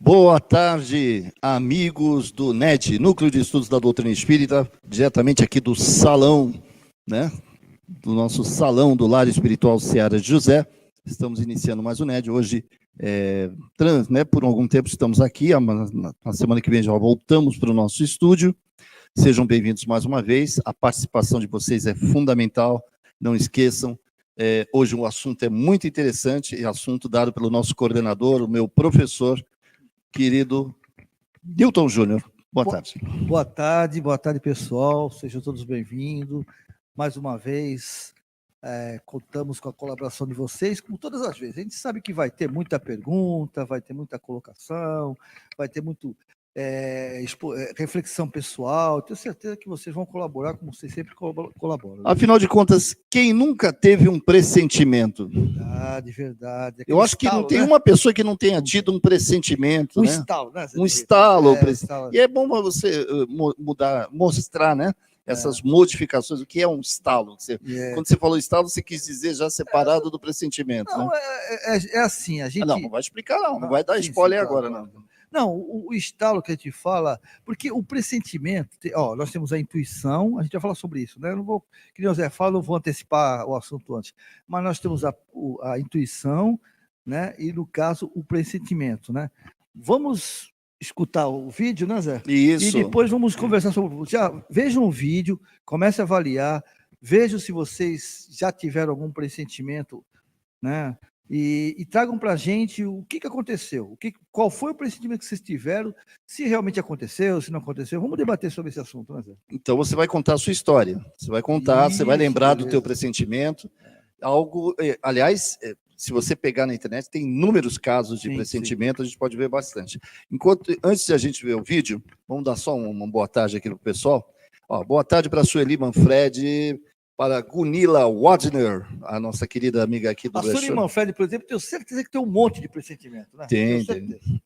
Boa tarde, amigos do NED, Núcleo de Estudos da Doutrina Espírita, diretamente aqui do salão, né? Do nosso salão do Lar Espiritual Seara de José. Estamos iniciando mais o NED. Hoje, por algum tempo estamos aqui, na semana que vem já voltamos para o nosso estúdio. Sejam bem-vindos mais uma vez, a participação de vocês é fundamental, não esqueçam. Hoje o assunto é muito interessante, assunto dado pelo nosso coordenador, o meu professor, querido Newton Júnior. Boa tarde. Boa tarde, pessoal. Sejam todos bem-vindos. Mais uma vez, contamos com a colaboração de vocês, como todas as vezes. A gente sabe que vai ter muita pergunta, vai ter muita colocação, vai ter muito reflexão pessoal. Tenho certeza que vocês vão colaborar, como vocês sempre colaboram. Afinal de contas, quem nunca teve um pressentimento? Verdade. Eu acho que não tem uma pessoa que não tenha tido um pressentimento, né? Estalo, né? Um estalo. Estalo. E é bom para você mostrar, né? Essas modificações, o que é um estalo? Quando você falou estalo, você quis dizer já separado do pressentimento. Não, né? É assim, a gente... Não vai explicar, não vai dar spoiler agora, não. Não, o estalo que a gente fala, porque o pressentimento, nós temos a intuição, a gente vai falar sobre isso, né? Eu não vou, que nem o Zé fala, não vou antecipar o assunto antes, mas nós temos a intuição, né? E no caso, o pressentimento, né? Vamos escutar o vídeo, né, Zé? Isso. E depois vamos conversar sobre. Vejam o vídeo, comece a avaliar, vejam se vocês já tiveram algum pressentimento, né? E tragam para a gente o que aconteceu, qual foi o pressentimento que vocês tiveram, se realmente aconteceu, se não aconteceu. Vamos debater sobre esse assunto, né, Zé? Então você vai contar a sua história, você vai contar, você vai lembrar do teu pressentimento. Aliás, se você pegar na internet, tem inúmeros casos de pressentimento, a gente pode ver bastante. Antes de a gente ver o vídeo, vamos dar só uma boa tarde aqui para o pessoal. Boa tarde para a Sueli Manfredi, para Gunila Wadner, a nossa querida amiga aqui do A Sueli Manfredi, por exemplo, tenho certeza que tem um monte de pressentimento, né? Tem.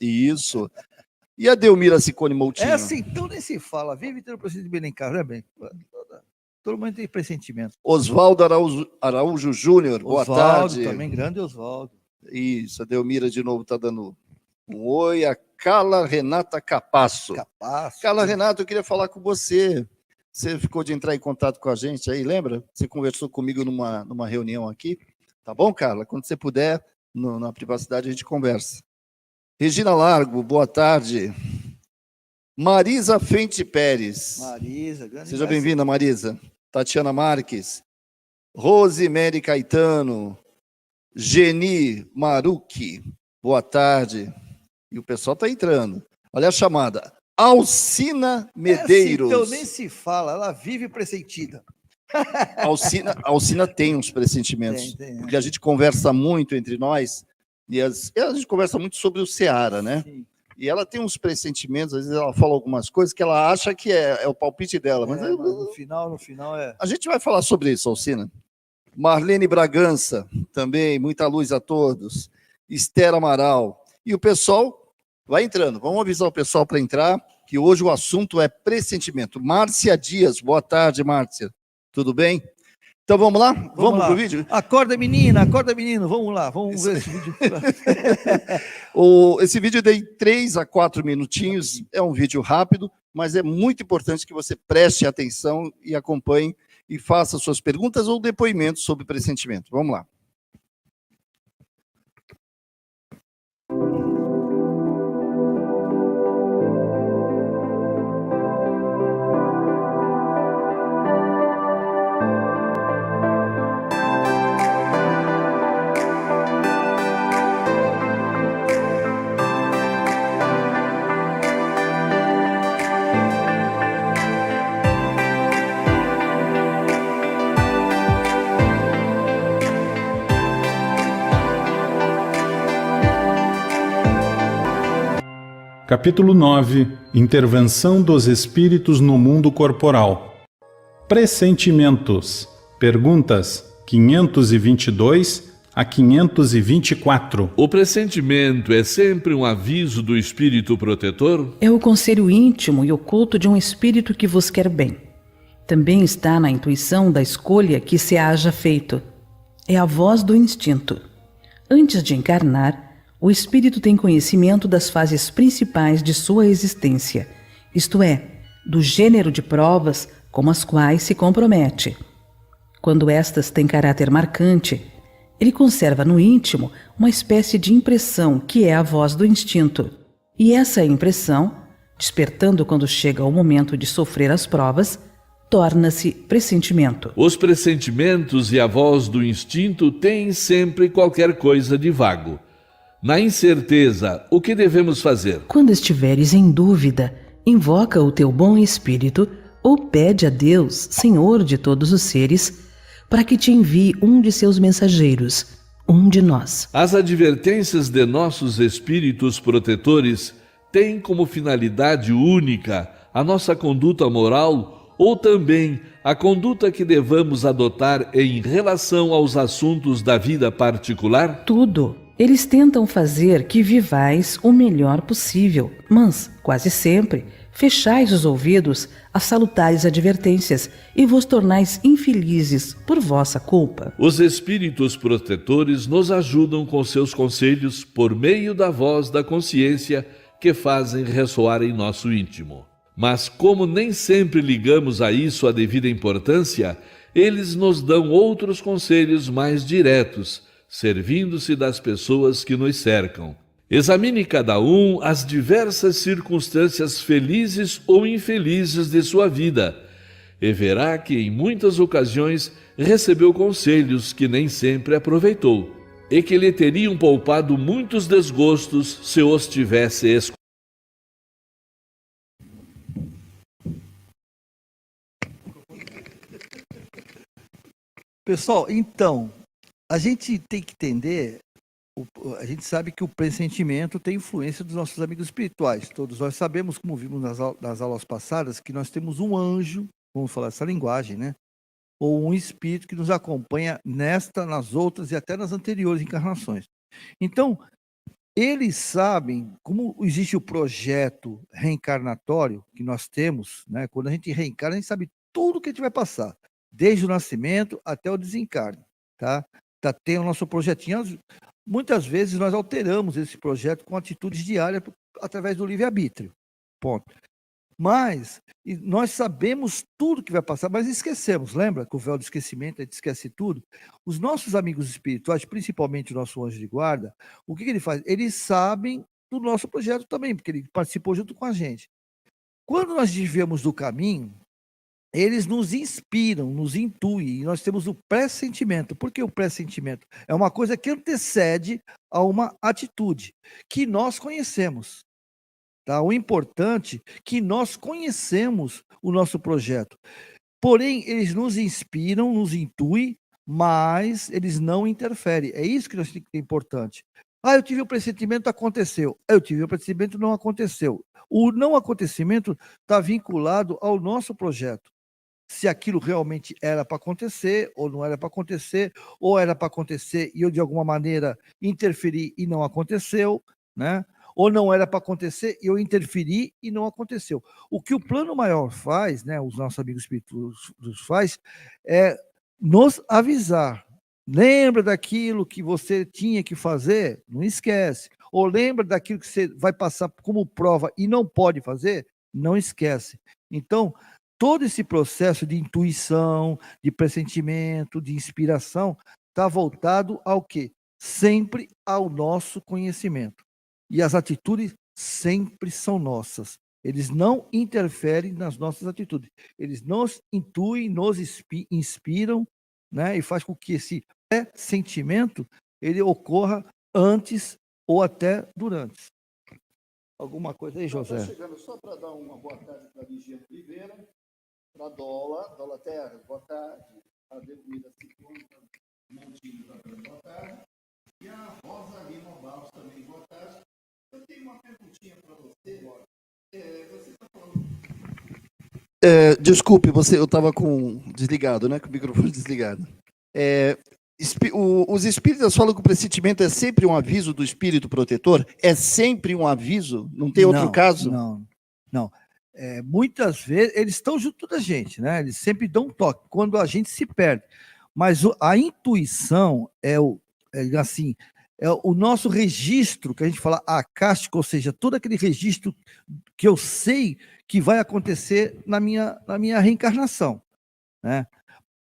Isso. E a Delmira Ciccone Moutinho? Assim, então nem se fala, vive tendo pressentimento em casa, né, bem? Todo mundo tem pressentimento. Oswaldo Araújo Júnior, boa tarde. Também grande Oswaldo. Isso, a Delmira de novo está dando um oi. A Carla Renata Capasso. Carla Renata, eu queria falar com você. Você ficou de entrar em contato com a gente aí, lembra? Você conversou comigo numa reunião aqui. Tá bom, Carla? Quando você puder, na privacidade, a gente conversa. Regina Largo, boa tarde. Marisa Fente Pérez. Grande. Seja bem-vinda, Marisa. Tatiana Marques. Rosemary Caetano. Geni Marucchi, boa tarde. E o pessoal está entrando. Olha a chamada. Alcina Medeiros. Então nem se fala, ela vive pressentida. Alcina tem uns pressentimentos, porque a gente conversa muito entre nós, e a gente conversa muito sobre o Seara, né? Sim. E ela tem uns pressentimentos, às vezes ela fala algumas coisas que ela acha que é o palpite dela. Mas no final é... A gente vai falar sobre isso, Alcina. Marlene Bragança, também, muita luz a todos. Esther Amaral. E o pessoal vai entrando. Vamos avisar o pessoal para entrar, que hoje o assunto é pressentimento. Márcia Dias, boa tarde, Márcia. Tudo bem? Então vamos lá? Vamos pro vídeo? Acorda, menina, vamos lá, vamos ver esse vídeo. Esse vídeo tem 3 a 4 minutinhos, é um vídeo rápido, mas é muito importante que você preste atenção e acompanhe e faça suas perguntas ou depoimentos sobre pressentimento. Vamos lá. Capítulo 9. Intervenção dos espíritos no mundo corporal. Pressentimentos. Perguntas 522 a 524. O pressentimento é sempre um aviso do espírito protetor? É o conselho íntimo e oculto de um espírito que vos quer bem. Também está na intuição da escolha que se haja feito. É a voz do instinto. Antes de encarnar, O espírito tem conhecimento das fases principais de sua existência, isto é, do gênero de provas com as quais se compromete. Quando estas têm caráter marcante, ele conserva no íntimo uma espécie de impressão que é a voz do instinto. E essa impressão, despertando quando chega o momento de sofrer as provas, torna-se pressentimento. Os pressentimentos e a voz do instinto têm sempre qualquer coisa de vago. Na incerteza, o que devemos fazer? Quando estiveres em dúvida, invoca o teu bom espírito ou pede a Deus, Senhor de todos os seres, para que te envie um de seus mensageiros, um de nós. As advertências de nossos espíritos protetores têm como finalidade única a nossa conduta moral ou também a conduta que devamos adotar em relação aos assuntos da vida particular? Tudo. Eles tentam fazer que vivais o melhor possível, mas, quase sempre, fechais os ouvidos a salutares advertências e vos tornais infelizes por vossa culpa. Os espíritos protetores nos ajudam com seus conselhos por meio da voz da consciência que fazem ressoar em nosso íntimo. Mas como nem sempre ligamos a isso a devida importância, eles nos dão outros conselhos mais diretos, servindo-se das pessoas que nos cercam. Examine cada um as diversas circunstâncias felizes ou infelizes de sua vida, e verá que em muitas ocasiões recebeu conselhos que nem sempre aproveitou, e que lhe teriam poupado muitos desgostos se os tivesse escolhido. Pessoal, então, a gente tem que entender, a gente sabe que o pressentimento tem influência dos nossos amigos espirituais. Todos nós sabemos, como vimos nas aulas passadas, que nós temos um anjo, vamos falar essa linguagem, né? Ou um espírito que nos acompanha nesta, nas outras e até nas anteriores encarnações. Então, eles sabem, como existe o projeto reencarnatório que nós temos, né? Quando a gente reencarna, a gente sabe tudo que a gente vai passar, desde o nascimento até o desencarne, tá? Tem o nosso projetinho. Muitas vezes nós alteramos esse projeto com atitudes diárias através do livre-arbítrio. Ponto. Mas nós sabemos tudo que vai passar, mas esquecemos. Lembra que o véu do esquecimento, a gente esquece tudo? Os nossos amigos espirituais, principalmente o nosso anjo de guarda, o que ele faz? Eles sabem do nosso projeto também, porque ele participou junto com a gente. Quando nós desviamos do caminho, eles nos inspiram, nos intuem, e nós temos o pressentimento. Por que o pressentimento? É uma coisa que antecede a uma atitude que nós conhecemos. Tá? O importante é que nós conhecemos o nosso projeto. Porém, eles nos inspiram, nos intuem, mas eles não interferem. É isso que nós temos que ter importante. Ah, eu tive o pressentimento, aconteceu. Eu tive o pressentimento, não aconteceu. O não acontecimento está vinculado ao nosso projeto. Se aquilo realmente era para acontecer, ou não era para acontecer, ou era para acontecer e eu, de alguma maneira, interferi e não aconteceu, né? Ou não era para acontecer e eu interferi e não aconteceu. O que o plano maior faz, né, os nossos amigos espíritos faz, é nos avisar. Lembra daquilo que você tinha que fazer? Não esquece. Ou lembra daquilo que você vai passar como prova e não pode fazer? Não esquece. Então, todo esse processo de intuição, de pressentimento, de inspiração, está voltado ao quê? Sempre ao nosso conhecimento. E as atitudes sempre são nossas. Eles não interferem nas nossas atitudes. Eles nos intuem, nos inspiram, né? E faz com que esse sentimento ele ocorra antes ou até durante. Alguma coisa aí, José? Estou chegando só para dar uma boa tarde para a Ligia Oliveira, para a Dola Terra, boa tarde. A Delmira Ciclone, Montinho, boa tarde. E a Rosa Lima Barros também, boa tarde. Eu tenho uma perguntinha para você, Laura. Você está falando... desculpe, eu estava desligado, né? Com o microfone desligado. Os espíritas falam que o pressentimento é sempre um aviso do espírito protetor? É sempre um aviso? Não tem outro caso? Não. Muitas vezes, eles estão junto da gente, né? Eles sempre dão um toque, quando a gente se perde. Mas a intuição é o nosso registro, que a gente fala acástico, ou seja, todo aquele registro que eu sei que vai acontecer na minha reencarnação, né?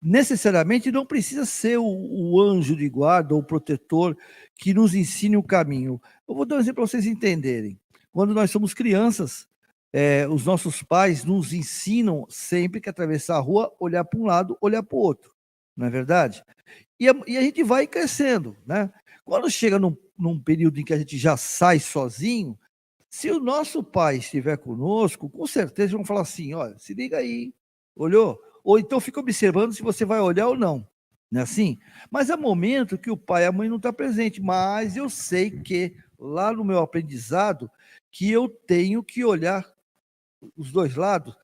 Necessariamente não precisa ser o anjo de guarda ou o protetor que nos ensine o caminho. Eu vou dar um exemplo para vocês entenderem. Quando nós somos crianças, os nossos pais nos ensinam sempre que atravessar a rua, olhar para um lado, olhar para o outro. Não é verdade? E a gente vai crescendo, né? Quando chega num período em que a gente já sai sozinho, se o nosso pai estiver conosco, com certeza vão falar assim, olha, se liga aí, olhou? Ou então fica observando se você vai olhar ou não. Não é assim? Mas há momento que o pai e a mãe não estão presentes, mas eu sei que lá no meu aprendizado que eu tenho que olhar os dois lados.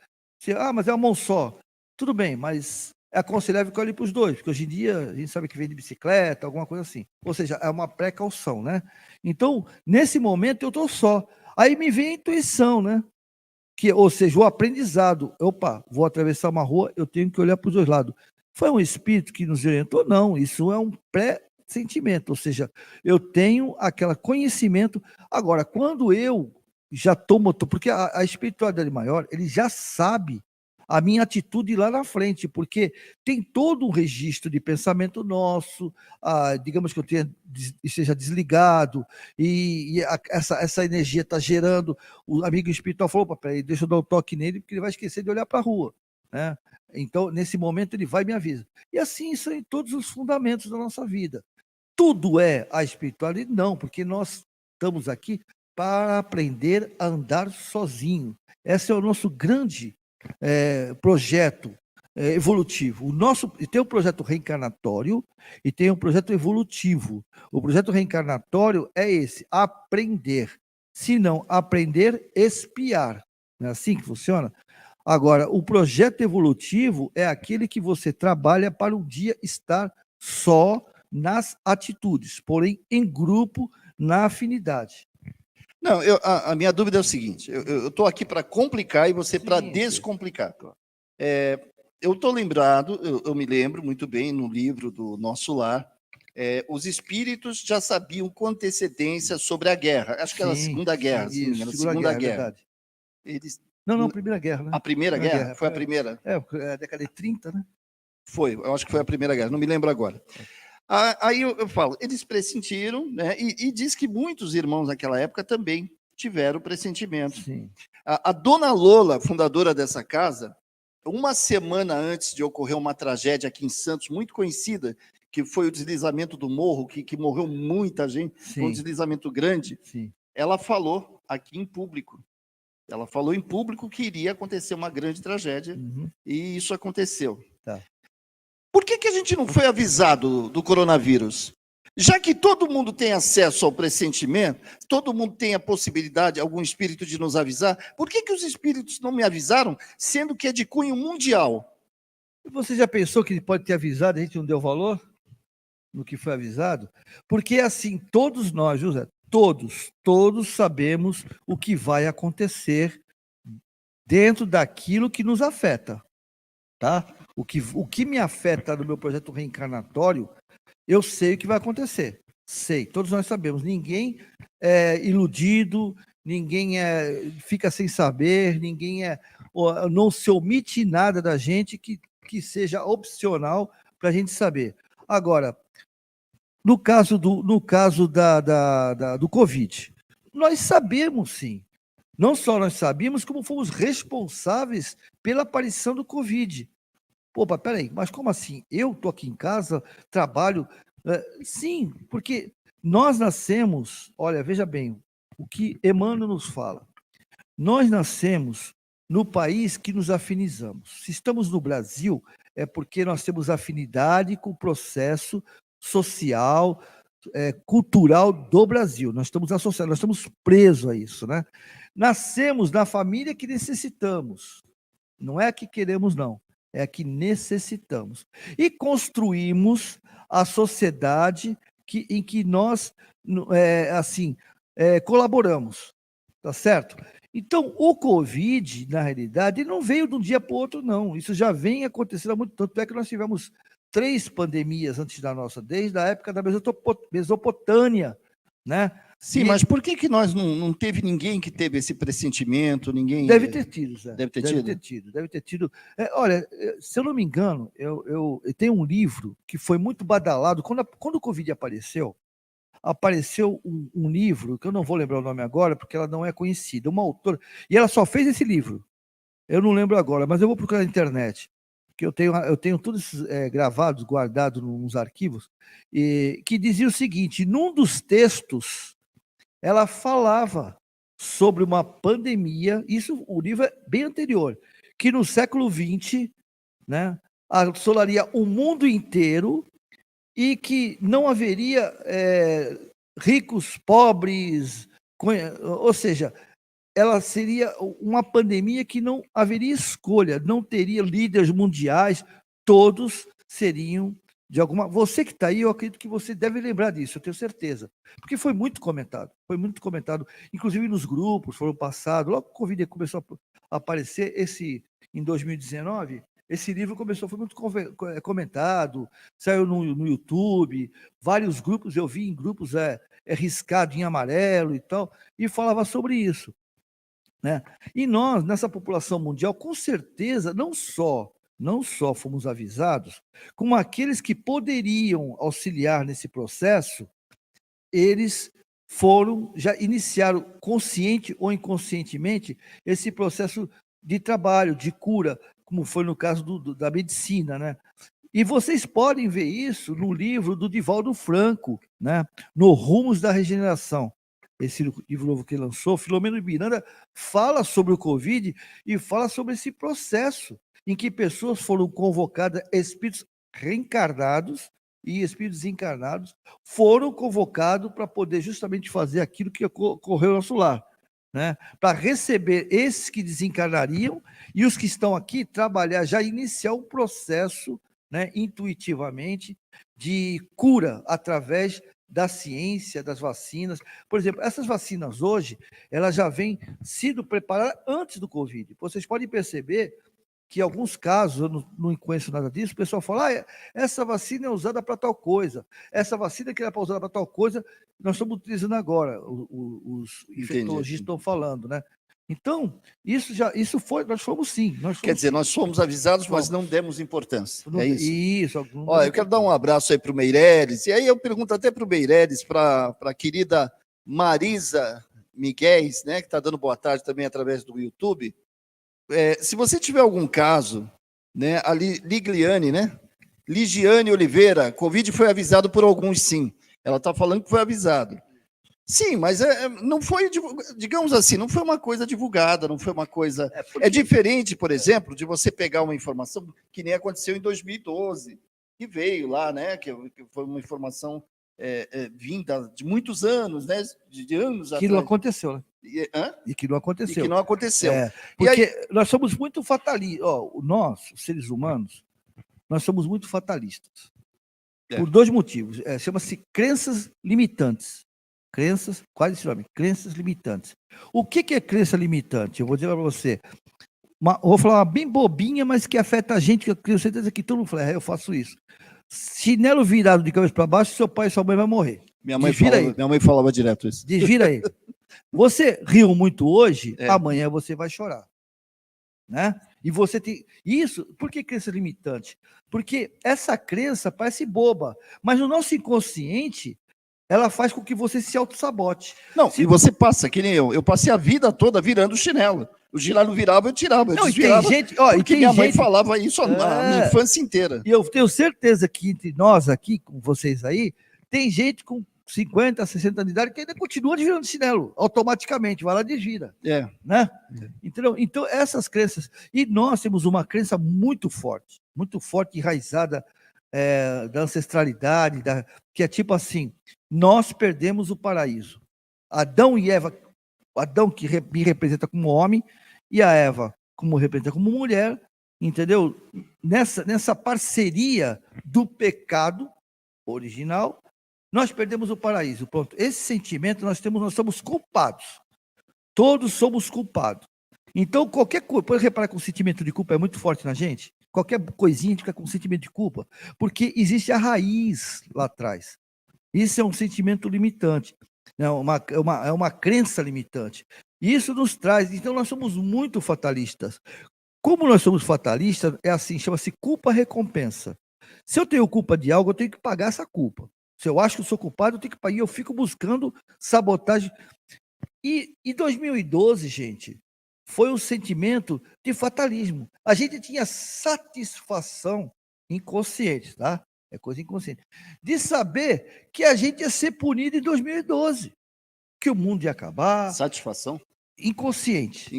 Mas é uma mão só. Tudo bem, mas é aconselhável que eu olhe para os dois, porque hoje em dia a gente sabe que vem de bicicleta, alguma coisa assim. Ou seja, é uma precaução, né? Então, nesse momento eu estou só. Aí me vem a intuição, né? Ou seja, o aprendizado. Opa, vou atravessar uma rua, eu tenho que olhar para os dois lados. Foi um espírito que nos orientou? Não, isso é um pré-sentimento, ou seja, eu tenho aquele conhecimento. Agora, quando eu já tomo, porque a espiritualidade maior, ele já sabe a minha atitude lá na frente, porque tem todo um registro de pensamento nosso, digamos que eu esteja desligado, essa energia está gerando, o amigo espiritual falou, peraí, deixa eu dar um toque nele, porque ele vai esquecer de olhar para a rua, né? Então, nesse momento, ele vai e me avisa. E assim, isso é em todos os fundamentos da nossa vida. Tudo é a espiritualidade? Não, porque nós estamos aqui para aprender a andar sozinho. Esse é o nosso grande projeto evolutivo. Tem um projeto reencarnatório e tem um projeto evolutivo. O projeto reencarnatório é esse, aprender. Se não aprender, espiar. Não é assim que funciona? Agora, o projeto evolutivo é aquele que você trabalha para um dia estar só nas atitudes, porém em grupo, na afinidade. Não, a minha dúvida é o seguinte, eu estou aqui para complicar e você para descomplicar. Eu estou lembrado, eu me lembro muito bem no livro do Nosso Lar, os espíritos já sabiam com antecedência sobre a guerra, acho que era a Segunda Guerra, Segunda Guerra. Eles... Não, a Primeira Guerra, né? A Primeira Guerra? Foi a primeira? A década de 30, né? Foi, eu acho que foi a Primeira Guerra, não me lembro agora. Aí eu falo, eles pressentiram, né? E diz que muitos irmãos naquela época também tiveram pressentimento. Sim. A dona Lola, fundadora dessa casa, uma semana antes de ocorrer uma tragédia aqui em Santos, muito conhecida, que foi o deslizamento do morro, que morreu muita gente, foi um deslizamento grande, ela falou aqui em público. Ela falou em público que iria acontecer uma grande tragédia, e isso aconteceu. Tá. Por que a gente não foi avisado do coronavírus? Já que todo mundo tem acesso ao pressentimento, todo mundo tem a possibilidade, algum espírito de nos avisar, por que os espíritos não me avisaram, sendo que é de cunho mundial? Você já pensou que ele pode ter avisado e a gente não deu valor no que foi avisado? Porque assim, todos nós, José, todos sabemos o que vai acontecer dentro daquilo que nos afeta, tá? O que me afeta no meu projeto reencarnatório, eu sei o que vai acontecer. Sei, todos nós sabemos. Ninguém é iludido, ninguém fica sem saber, não se omite nada da gente que seja opcional para a gente saber. Agora, no caso do Covid, nós sabemos sim. Não só nós sabíamos, como fomos responsáveis pela aparição do Covid. Opa, peraí, mas como assim? Eu estou aqui em casa, trabalho. Sim, porque nós nascemos, olha, veja bem, o que Emmanuel nos fala. Nós nascemos no país que nos afinizamos. Se estamos no Brasil, é porque nós temos afinidade com o processo social, cultural do Brasil. Nós estamos associados, nós estamos presos a isso, né? Nascemos na família que necessitamos. Não é que queremos, não. É que necessitamos. E construímos a sociedade em que nós colaboramos. Tá certo? Então, o Covid, na realidade, não veio de um dia para o outro, não. Isso já vem acontecendo há muito tempo. Tanto é que nós tivemos 3 pandemias antes da nossa, desde a época da Mesopotâmia, né? Sim, mas por que nós não teve ninguém que teve esse pressentimento? Ninguém Deve ter tido, Zé. Deve ter tido? Deve ter tido. Olha, se eu não me engano, eu tenho um livro que foi muito badalado. Quando o Covid apareceu um livro, que eu não vou lembrar o nome agora, porque ela não é conhecida, uma autora, e ela só fez esse livro. Eu não lembro agora, mas eu vou procurar na internet, que eu tenho tudo isso gravados, guardado nos arquivos, que dizia o seguinte: num dos textos, ela falava sobre uma pandemia, o livro é bem anterior, que no século XX, né, assolaria o mundo inteiro e que não haveria ricos, pobres, ou seja, ela seria uma pandemia que não haveria escolha, não teria líderes mundiais, todos seriam de alguma... Você que está aí, eu acredito que você deve lembrar disso, eu tenho certeza, porque foi muito comentado, inclusive nos grupos, foram passados, logo que o Covid começou a aparecer, em 2019, esse livro foi muito comentado, saiu no YouTube, vários grupos, eu vi em grupos riscado em amarelo e tal, e falava sobre isso, né? E nós, nessa população mundial, com certeza, não só fomos avisados, como aqueles que poderiam auxiliar nesse processo, eles já iniciaram, consciente ou inconscientemente, esse processo de trabalho, de cura, como foi no caso da medicina, né? E vocês podem ver isso no livro do Divaldo Franco, né? No Rumos da Regeneração. Esse livro novo que ele lançou, Filomeno Miranda fala sobre o Covid e fala sobre esse processo em que pessoas foram convocadas, espíritos reencarnados e espíritos encarnados foram convocados para poder justamente fazer aquilo que ocorreu no nosso lar, né? Para receber esses que desencarnariam e os que estão aqui trabalhar, já iniciar um processo, né, intuitivamente de cura através da ciência, das vacinas. Por exemplo, essas vacinas hoje, elas já vêm sido preparadas antes do Covid. Vocês podem perceber que em alguns casos, eu não conheço nada disso, o pessoal fala, essa vacina é usada para tal coisa, essa vacina que era para usar para tal coisa, nós estamos utilizando agora, os infectologistas estão falando, né? Então, nós fomos sim. Quer dizer, nós fomos avisados, mas não demos importância. É isso? Isso. Olha, eu quero dar um abraço aí para o Meireles, e aí eu pergunto até para o Meireles, para a querida Marisa Miguéis, né, que está dando boa tarde também através do YouTube. Se você tiver algum caso, né, a Ligliane, né, Ligiane Oliveira, Covid foi avisado por alguns, sim. Ela está falando que foi avisado. Sim, mas não foi, digamos assim, não foi uma coisa divulgada, não foi uma coisa... É diferente, por exemplo, de você pegar uma informação que nem aconteceu em 2012, que veio lá, né, que foi uma informação vinda de muitos anos, né, de anos atrás. Que não aconteceu, né? E que não aconteceu. Porque aí, nós somos muito fatalistas. Nós, os seres humanos, nós somos muito fatalistas. Por 2 motivos. Chama-se crenças limitantes. Crenças limitantes. O que é crença limitante? Eu vou dizer para você. Vou falar uma bem bobinha, mas que afeta a gente, que eu tenho certeza que todo mundo fala, eu faço isso. Chinelo virado de cabeça para baixo, seu pai e sua mãe vão morrer. Minha mãe falava direto isso. Desvira aí. Você riu muito hoje, amanhã você vai chorar. Né? E você tem... Isso, por que crença limitante? Porque essa crença parece boba, mas no nosso inconsciente, ela faz com que você se auto-sabote. Não, e você passa, que nem eu passei a vida toda virando chinelo. O chinelo virava, eu tirava. Não, desvirava, e tem gente... porque minha mãe falava isso a minha infância inteira. E eu tenho certeza que entre nós aqui, com vocês aí, tem gente com 50, 60 anos de idade que ainda continua desvirando chinelo, automaticamente, vai lá e desvira. Né? Então, essas crenças... E nós temos uma crença muito forte, enraizada da ancestralidade, que é tipo assim, nós perdemos o paraíso. Adão e Eva, Adão que me representa como homem, e a Eva como representa como mulher, entendeu? Nessa parceria do pecado original, nós perdemos o paraíso. Pronto. Esse sentimento nós somos culpados. Todos somos culpados. Então, qualquer coisa, pode reparar que o sentimento de culpa é muito forte na gente? qualquer coisinha a gente fica com sentimento de culpa, porque existe a raiz lá atrás. Isso é um sentimento limitante, né? É uma crença limitante. E isso nos traz, então nós somos muito fatalistas. Como nós somos fatalistas, é assim, chama-se culpa-recompensa. Se eu tenho culpa de algo, eu tenho que pagar essa culpa. Se eu acho que eu sou culpado, eu tenho que pagar. E eu fico buscando sabotagem. E 2012, gente, foi um sentimento de fatalismo. A gente tinha satisfação inconsciente, tá? É coisa inconsciente. De saber que a gente ia ser punido em 2012. Que o mundo ia acabar. Satisfação? Inconsciente,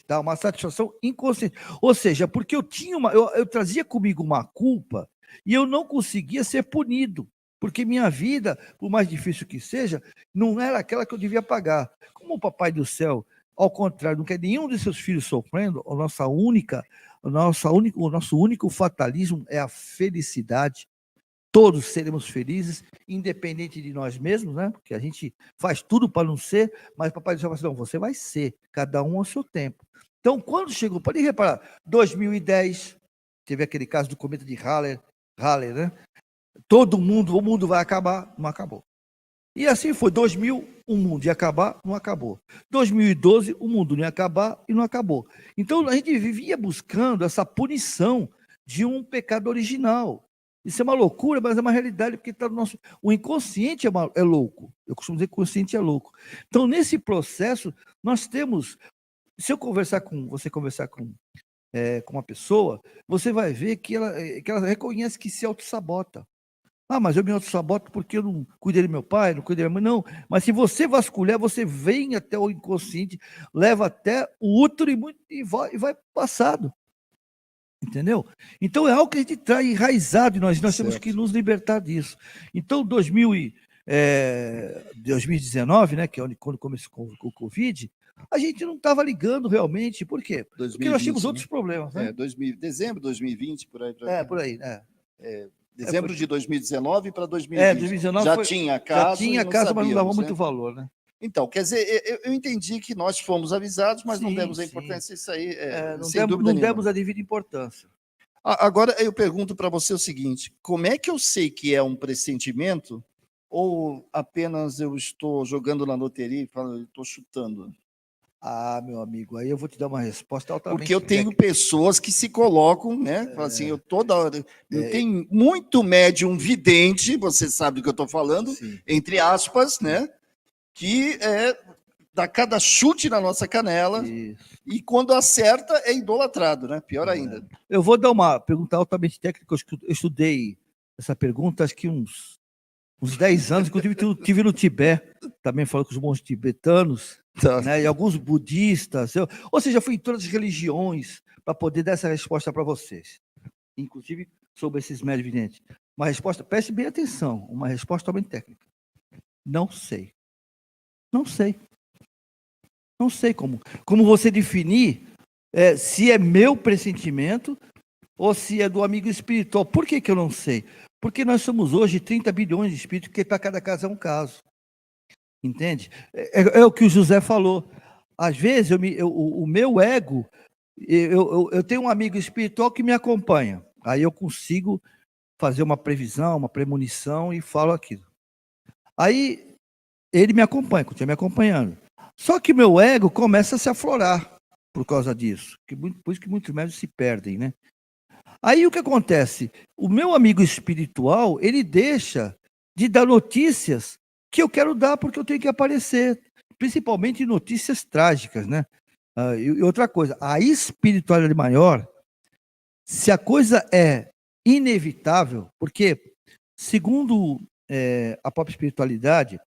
tá? Uma satisfação inconsciente. Ou seja, porque eu tinha eu trazia comigo uma culpa e eu não conseguia ser punido, porque minha vida, por mais difícil que seja, não era aquela que eu devia pagar. Como o Papai do Céu, ao contrário, não quer nenhum de seus filhos sofrendo, o nosso único fatalismo é a felicidade. Todos seremos felizes, independente de nós mesmos, né? Porque a gente faz tudo para não ser, mas o Papai do Céu fala assim, não, você vai ser, cada um ao seu tempo. Então, quando chegou, pode reparar, 2010, teve aquele caso do cometa de Halley, né? O mundo vai acabar, não acabou. E assim foi, 2000, o mundo ia acabar, não acabou. 2012, o mundo não ia acabar e não acabou. Então, a gente vivia buscando essa punição de um pecado original. Isso é uma loucura, mas é uma realidade, porque tá no nosso. O inconsciente é louco. Eu costumo dizer que o consciente é louco. Então, nesse processo, nós temos. Se você conversar com uma pessoa, você vai ver que ela reconhece que se auto-sabota. Ah, mas eu me auto-saboto porque eu não cuidei do meu pai, não cuidei da minha mãe. Não, mas se você vasculhar, você vem até o inconsciente, leva até o útero e vai passado. Entendeu? Então é algo que a gente traz enraizado e nós temos que nos libertar disso. Então, 2019, né, que é quando começou com o Covid, a gente não estava ligando realmente. Por quê? 2020, porque nós tínhamos outros problemas. Né? Dezembro de 2020, por aí. Por aí. Dezembro de 2019 para 2020. 2019 já tinha casa, mas não dava muito valor, né? Então, quer dizer, eu entendi que nós fomos avisados, mas não demos a importância, isso aí não demos a devida importância. Agora, eu pergunto para você o seguinte, como é que eu sei que é um pressentimento ou apenas eu estou jogando na loteria e estou chutando? Ah, meu amigo, aí eu vou te dar uma resposta altamente... Porque eu tenho pessoas que se colocam, né? Falam assim, eu toda hora... Tem muito médium vidente, você sabe do que eu estou falando, entre aspas, né? Que dá cada chute na nossa canela. Isso. E quando acerta é idolatrado, né? Pior ainda. Eu vou dar uma pergunta altamente técnica. Eu estudei essa pergunta acho que uns 10 anos, inclusive tive no Tibete, também falo com os monges tibetanos, né, e alguns budistas. Ou seja, fui em todas as religiões para poder dar essa resposta para vocês, inclusive sobre esses médios videntes. Uma resposta, preste bem atenção, uma resposta totalmente técnica. Não sei. Não sei. Não sei como você definir se é meu pressentimento ou se é do amigo espiritual. Por que eu não sei? Porque nós somos hoje 30 bilhões de espíritos, porque para cada caso é um caso. Entende? É o que o José falou. Às vezes, o meu ego, eu tenho um amigo espiritual que me acompanha. Aí eu consigo fazer uma previsão, uma premonição e falo aquilo. Aí ele me acompanha, continua me acompanhando. Só que meu ego começa a se aflorar por causa disso. Por isso que muitos médios se perdem, né? Aí o que acontece? O meu amigo espiritual, ele deixa de dar notícias que eu quero dar porque eu tenho que aparecer. Principalmente notícias trágicas, né? E outra coisa, a espiritualidade maior, se a coisa é inevitável, porque, segundo a própria espiritualidade,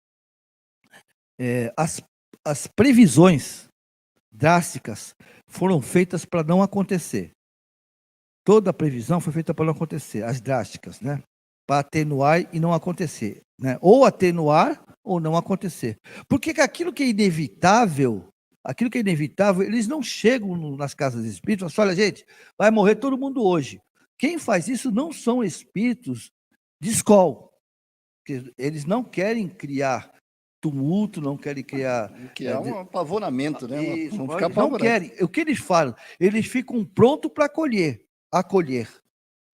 as previsões drásticas foram feitas para não acontecer. Toda a previsão foi feita para não acontecer, as drásticas, né? Para atenuar e não acontecer, né? Ou atenuar ou não acontecer. Porque aquilo que é inevitável, eles não chegam nas casas espíritas. Olha, gente, vai morrer todo mundo hoje. Quem faz isso não são espíritos de escola. Eles não querem criar tumulto, não querem criar... Que é um apavoramento, né? Isso, não querem. O que eles falam? Eles ficam prontos para acolher. acolher,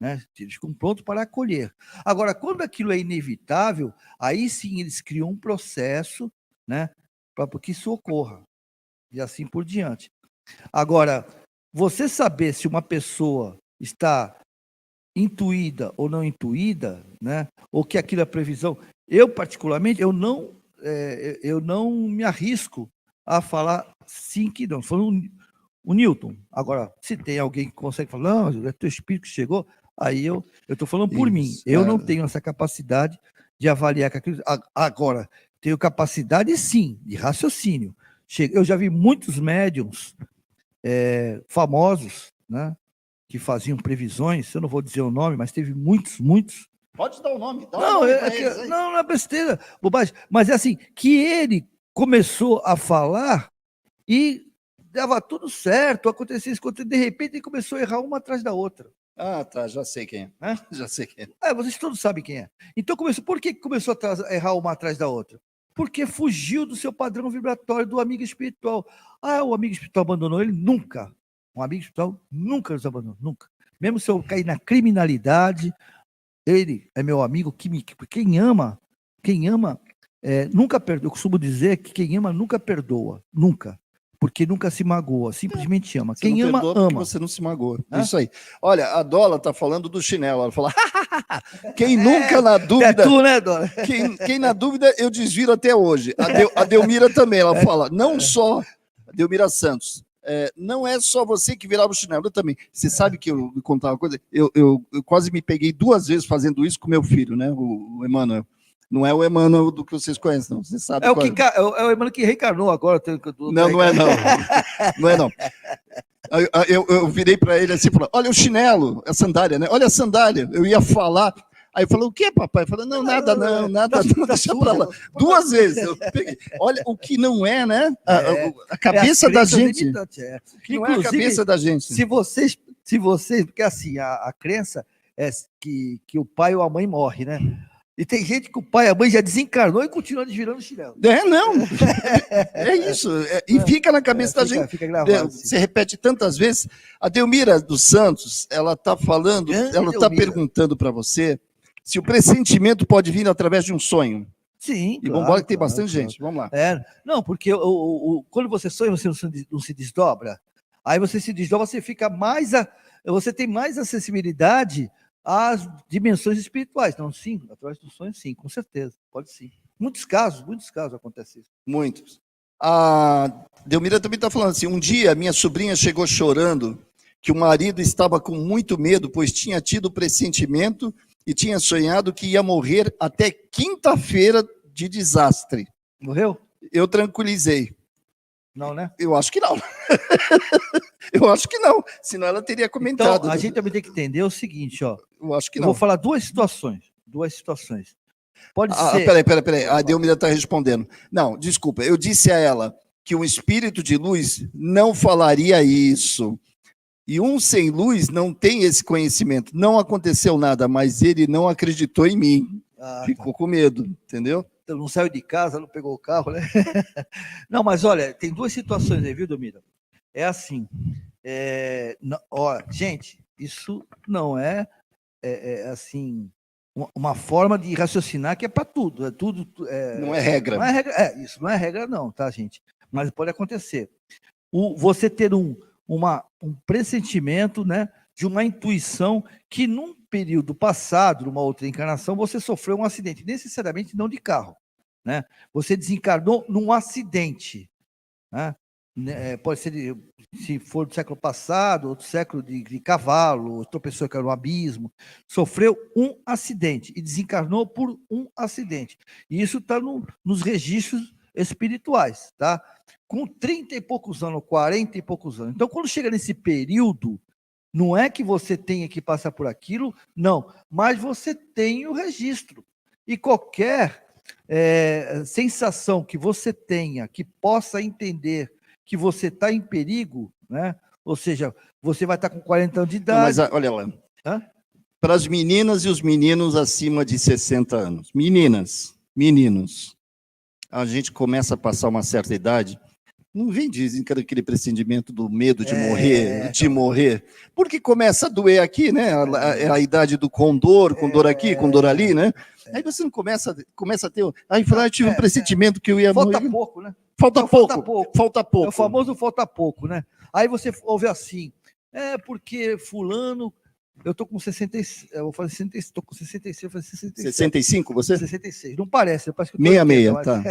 né? Eles ficam prontos para acolher. Agora, quando aquilo é inevitável, aí sim eles criam um processo, né, para que isso ocorra, e assim por diante. Agora, você saber se uma pessoa está intuída ou não intuída, né, ou que aquilo é previsão, eu particularmente, eu não me arrisco a falar sim que não. Falando o Newton. Agora, se tem alguém que consegue falar, não, é teu espírito que chegou, aí eu estou falando por mim. Eu não tenho essa capacidade de avaliar que aquilo. Agora, tenho capacidade, sim, de raciocínio. Eu já vi muitos médiums famosos, né, que faziam previsões, eu não vou dizer o nome, mas teve muitos. Pode dar o nome. Não, não é besteira, bobagem. Mas é assim, que ele começou a falar e dava tudo certo, acontecia isso, de repente ele começou a errar uma atrás da outra. Ah, tá, já sei quem é. Já sei quem é. Vocês todos sabem quem é. Então, por que começou a errar uma atrás da outra? Porque fugiu do seu padrão vibratório do amigo espiritual. O amigo espiritual abandonou ele? Nunca. Um amigo espiritual nunca nos abandonou, nunca. Mesmo se eu cair na criminalidade, ele é meu amigo, quem ama nunca perdoa. Eu costumo dizer que quem ama nunca perdoa, nunca. Porque nunca se magoa, simplesmente ama. Você quem ama, ama. Você não se magoa. Isso aí. Olha, a Dola está falando do chinelo. Ela fala, quem nunca na dúvida... É tu, né, Dola? Quem na dúvida, eu desviro até hoje. A Delmira também, ela fala, não só... A Delmira Santos, não é só você que virava o chinelo, eu também. Você sabe que eu vou contar uma coisa? Eu quase me peguei 2 vezes fazendo isso com meu filho, né, o Emmanuel. Não é o Emmanuel do que vocês conhecem, não. Você sabe é o Emmanuel que reencarnou agora. Não é não. Não é não. Eu virei para ele assim, falando, olha o chinelo, a sandália, né? Olha a sandália. Eu ia falar. Aí falou, o que, papai? Eu falei, nada, deixa para lá. 2 vezes. Eu peguei. Olha o que não é, né? A cabeça da gente. Que não é a cabeça da gente. Se vocês, porque assim, a crença é que o pai ou a mãe morre, né? E tem gente que o pai e a mãe já desencarnou e continua desvirando o chinelo. Não. É isso. E fica na cabeça da gente. Fica gravado, você repete tantas vezes. A Delmira dos Santos, ela está falando, ela está perguntando para você se o pressentimento pode vir através de um sonho. Sim, e vamos embora que tem bastante gente. Vamos lá. Não, porque quando você sonha, você não se desdobra. Aí você se desdobra, você fica mais... Você tem mais acessibilidade às dimensões espirituais. Então, sim, através do sonho, sim, com certeza, pode sim. Muitos casos acontece isso. Muitos. A Delmira também está falando assim, um dia minha sobrinha chegou chorando que o marido estava com muito medo, pois tinha tido pressentimento e tinha sonhado que ia morrer até quinta-feira de desastre. Morreu? Eu tranquilizei. Não, né? Eu acho que não. Eu acho que não, senão ela teria comentado. Então, a gente também tem que entender o seguinte, ó. Eu acho que não. Eu vou falar duas situações. Pode ser... Peraí, a Delmira está respondendo. Não, desculpa, eu disse a ela que um espírito de luz não falaria isso. E um sem luz não tem esse conhecimento. Não aconteceu nada, mas ele não acreditou em mim. Ficou com medo, entendeu? Então, não saiu de casa, não pegou o carro, né? Não, mas olha, tem 2 situações aí, viu, Delmira? É assim, gente, isso não é assim, uma forma de raciocinar que é para tudo. Não é regra. Não é regra. Isso não é regra, não, tá, gente? Mas pode acontecer. Você ter um pressentimento, né, de uma intuição que num período passado, numa outra encarnação, você sofreu um acidente, necessariamente não de carro, né? Você desencarnou num acidente, né? Pode ser, se for do século passado, outro século de cavalo, outra pessoa que era no abismo, sofreu um acidente e desencarnou por um acidente. E isso está nos registros espirituais, tá? Com 30 e poucos anos, 40 e poucos anos. Então, quando chega nesse período, não é que você tenha que passar por aquilo, não, mas você tem o registro. E qualquer sensação que você tenha, que possa entender que você está em perigo, né? Ou seja, você vai estar com 40 anos de idade. Não, mas olha lá, para as meninas e os meninos acima de 60 anos, meninos, a gente começa a passar uma certa idade, Não vem dizem que era aquele pressentimento do medo de morrer, porque começa a doer aqui, né? A idade do condor aqui, condor ali, né? Aí você não começa a ter. Aí eu tive um pressentimento que eu ia morrer. Falta pouco, né? Falta pouco. É o famoso falta pouco, né? Aí você ouve assim, porque fulano, eu tô com 66, eu vou fazer 66, estou com 66, eu vou fazer 66. 65 você? 66, não parece, parece que eu tô 66, 80, tá.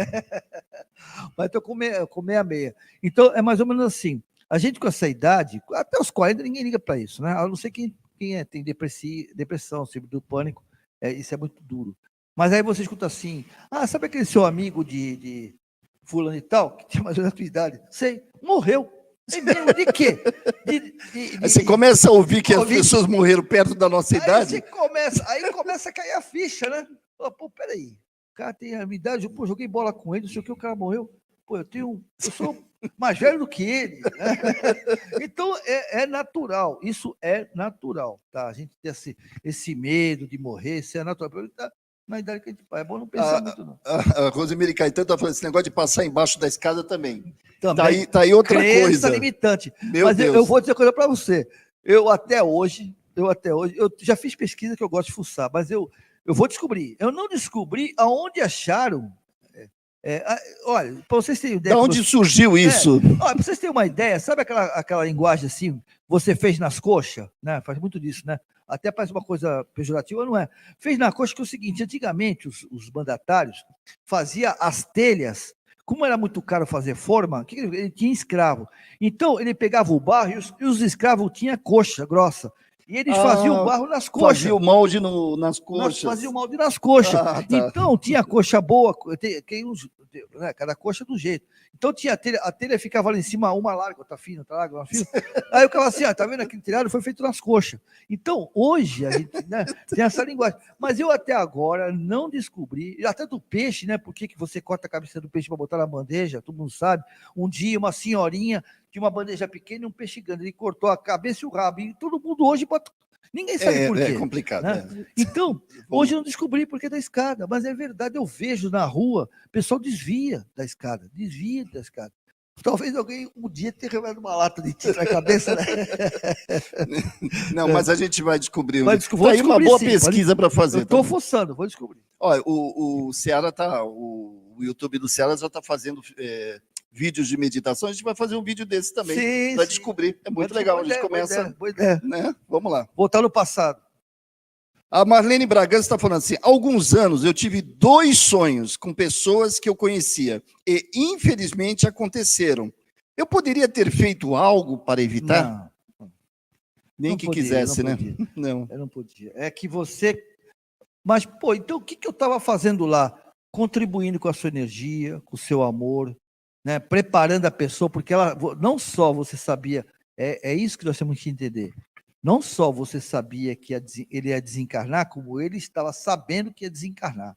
mas estou com 66. Então, é mais ou menos assim, a gente com essa idade, até os 40 ninguém liga para isso, né? A não ser quem tem depressão, síndrome do pânico, isso é muito duro. Mas aí você escuta assim, sabe aquele seu amigo de fulano e tal, que tem mais ou menos a tua idade? Sei, morreu. É mesmo? De quê? Aí você começa a ouvir que as pessoas morreram perto da nossa idade. Aí começa a cair a ficha, né? Pô, peraí, o cara tem a minha idade, pô, joguei bola com ele, não sei o que, o cara morreu. Pô, eu sou mais velho do que ele. Então, é natural, isso é natural, tá? A gente ter esse medo de morrer, isso é natural. Na idade que a gente é bom não pensar muito, não. A Rosemary Caetano está falando esse negócio de passar embaixo da escada também. Também. Tá aí outra crença coisa. limitante. Meu Deus. Eu vou dizer uma coisa para você. Eu até hoje, eu já fiz pesquisa que eu gosto de fuçar, mas eu vou descobrir. Eu não descobri aonde acharam. Olha, para vocês terem ideia. Da onde surgiu isso? Para vocês terem uma ideia, sabe aquela linguagem assim, você fez nas coxas, né? Faz muito disso, né? Até parece uma coisa pejorativa, não é? Fez na coxa que é o seguinte, antigamente os mandatários faziam as telhas, como era muito caro fazer forma, ele tinha escravo. Então, ele pegava o barro e os escravos tinham coxa grossa. E eles faziam o barro nas coxas. Fazia o molde nas coxas. Fazia o molde nas coxas. Tá. Então, tinha coxa boa, né, cada coxa do jeito. Então, tinha a telha ficava lá em cima, uma larga, outra fina, outra larga, uma fina. Aí eu ficava assim, tá vendo aquele telhado? Foi feito nas coxas. Então, hoje, a gente tem essa linguagem. Mas eu até agora não descobri, até do peixe, né? Por que você corta a cabeça do peixe para botar na bandeja? Todo mundo sabe. Um dia, uma senhorinha tinha uma bandeja pequena e um peixe grande. Ele cortou a cabeça e o rabo. E todo mundo hoje bota. Ninguém sabe por quê. É complicado. Né? Então, hoje eu não descobri por que da escada, mas é verdade, eu vejo na rua, o pessoal desvia da escada. Talvez alguém um dia tenha revelado uma lata de tinta na cabeça, né? Não, mas a gente vai descobrir. Tá aí uma boa pesquisa para fazer. Eu estou forçando, vou descobrir. Olha, o Ceará o YouTube do Ceará já está fazendo vídeos de meditação. A gente vai fazer um vídeo desse também para descobrir. É muito legal. A gente começa. Boa ideia. Né? Vamos lá. Voltar no passado. A Marlene Bragança está falando assim: há alguns anos eu tive 2 sonhos com pessoas que eu conhecia e, infelizmente, aconteceram. Eu poderia ter feito algo para evitar? Não. Nem não que podia, quisesse, não né? Podia. Não. Eu não podia. É que você... Mas, pô, então o que eu estava fazendo lá? Contribuindo com a sua energia, com o seu amor, né? Preparando a pessoa, porque ela não só você sabia, é isso que nós temos que entender. Não só você sabia que ele ia desencarnar, como ele estava sabendo que ia desencarnar.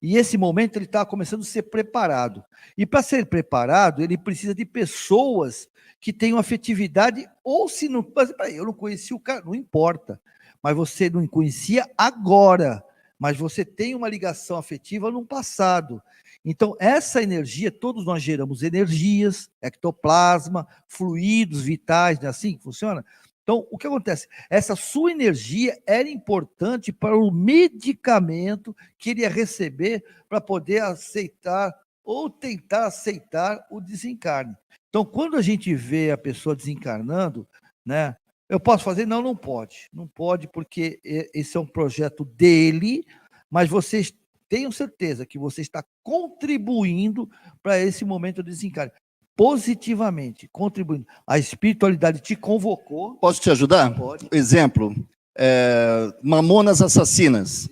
E esse momento ele estava começando a ser preparado. E para ser preparado, ele precisa de pessoas que tenham afetividade, ou se não... Mas, eu não conhecia o cara, não importa. Mas você não conhecia agora. Mas você tem uma ligação afetiva no passado. Então, essa energia, todos nós geramos energias, ectoplasma, fluidos vitais, não é assim que funciona? Então, o que acontece? Essa sua energia era importante para o medicamento que ele ia receber para poder aceitar ou tentar aceitar o desencarne. Então, quando a gente vê a pessoa desencarnando, né? Eu posso fazer? Não, não pode. Não pode, porque esse é um projeto dele, mas vocês tenham certeza que você está contribuindo para esse momento de desencarne. Positivamente, contribuindo. A espiritualidade te convocou. Posso te ajudar? Pode. Exemplo, Mamonas Assassinas.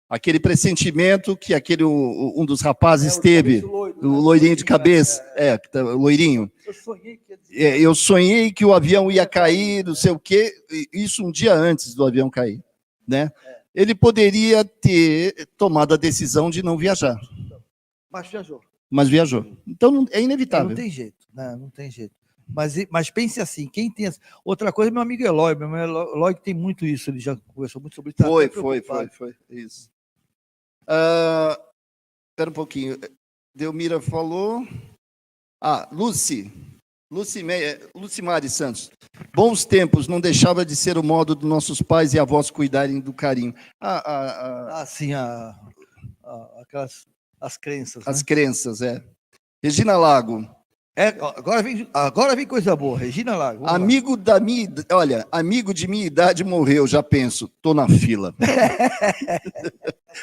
Aquele pressentimento que um dos rapazes teve, o loirinho de cabeça, o loirinho. Eu sonhei que o avião ia cair, não sei o quê, isso um dia antes do avião cair, né? Ele poderia ter tomado a decisão de não viajar. Mas viajou. Então é inevitável. Não tem jeito, né? Não tem jeito. Mas pense assim, quem tem... Outra coisa, meu amigo Eloy, que tem muito isso, ele já conversou muito sobre isso. Foi. Isso. Espera um pouquinho. Delmira falou... Lucimari Santos. Bons tempos, não deixava de ser o modo dos nossos pais e avós cuidarem do carinho. Sim, aquelas as crenças. As né? crenças, é. Regina Lago. Agora vem coisa boa, Regina Lago. vamos lá. Amigo de minha idade morreu, já penso, tô na fila.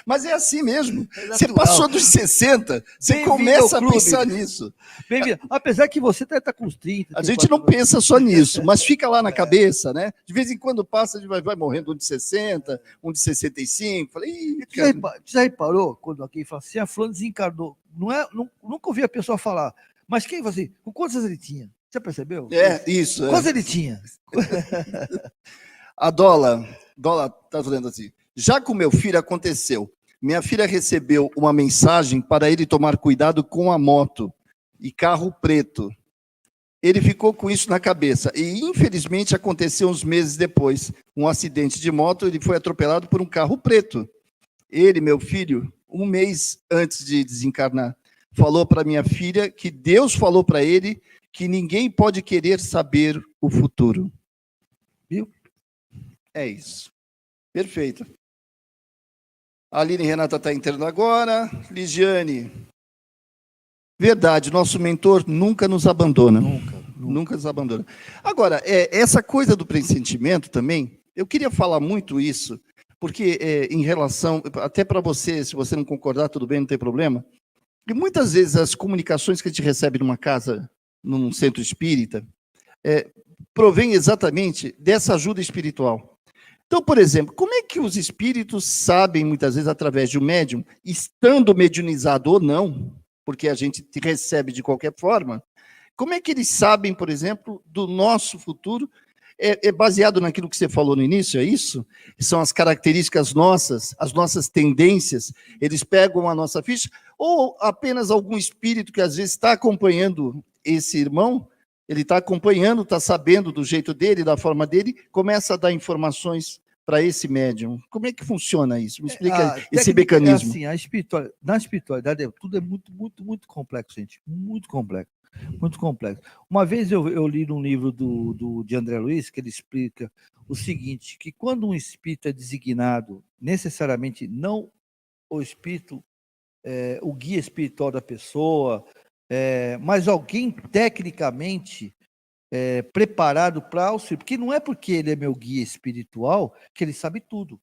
Mas é assim mesmo. Você natural. passou dos 60, você Bem-vindo começa ao a clube. pensar nisso. Bem-vindo. Apesar que você está com os 30. A gente não pensa só nisso, mas fica lá na cabeça, né? De vez em quando passa, a gente vai morrendo um de 60, um de 65. Falei, ih, cara. Você já reparou quando alguém fala assim, a fulano desencarnou? Nunca ouvi a pessoa falar. Mas quem fala assim, com quantos anos ele tinha? Você percebeu? Isso. Quantos ele tinha? A Dola está falando assim, já com meu filho aconteceu. Minha filha recebeu uma mensagem para ele tomar cuidado com a moto e carro preto. Ele ficou com isso na cabeça e, infelizmente, aconteceu uns meses depois. Um acidente de moto, ele foi atropelado por um carro preto. Ele, meu filho, um mês antes de desencarnar, falou para minha filha que Deus falou para ele que ninguém pode querer saber o futuro. Viu? É isso. Perfeito. A Aline Renata está entrando agora. Ligiane. Verdade, nosso mentor nunca nos abandona. Nunca nos abandona. Agora, essa coisa do pressentimento também, eu queria falar muito isso, porque em relação, até para você, se você não concordar, tudo bem, não tem problema, e muitas vezes as comunicações que a gente recebe numa casa, num centro espírita, provém exatamente dessa ajuda espiritual. Então, por exemplo, como é que os espíritos sabem, muitas vezes, através de um médium, estando mediunizado ou não, porque a gente recebe de qualquer forma, como é que eles sabem, por exemplo, do nosso futuro? É baseado naquilo que você falou no início, é isso? São as características nossas, as nossas tendências, eles pegam a nossa ficha, ou apenas algum espírito que às vezes está acompanhando esse irmão, ele está acompanhando, está sabendo do jeito dele, da forma dele, começa a dar informações para esse médium. Como é que funciona isso? Me explica esse mecanismo. Assim, na espiritualidade, tudo é muito, muito, muito complexo, gente. Muito complexo. Muito complexo. Uma vez eu li num livro de André Luiz, que ele explica o seguinte, que quando um espírito é designado, necessariamente não o espírito, o guia espiritual da pessoa, mas alguém tecnicamente preparado para auxílio, porque não é porque ele é meu guia espiritual que ele sabe tudo.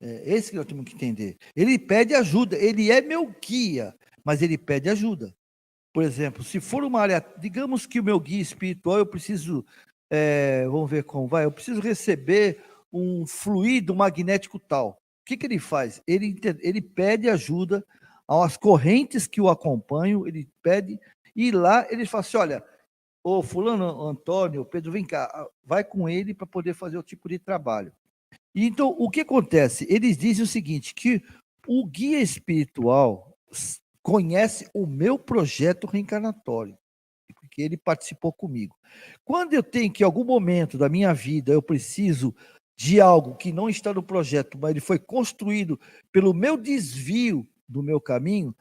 Esse que nós temos que entender. Ele pede ajuda, ele é meu guia, mas ele pede ajuda. Por exemplo, se for uma área, digamos que o meu guia espiritual, eu preciso, vamos ver como vai, eu preciso receber um fluido magnético tal. O que ele faz? Ele pede ajuda às correntes que o acompanham, ele pede, e lá ele fala assim, olha, ô fulano, Antônio, Pedro, vem cá, vai com ele para poder fazer o tipo de trabalho. E então, o que acontece? Eles dizem o seguinte, que o guia espiritual conhece o meu projeto reencarnatório, porque ele participou comigo. Quando eu tenho que, em algum momento da minha vida, eu preciso de algo que não está no projeto, mas ele foi construído pelo meu desvio do meu caminho,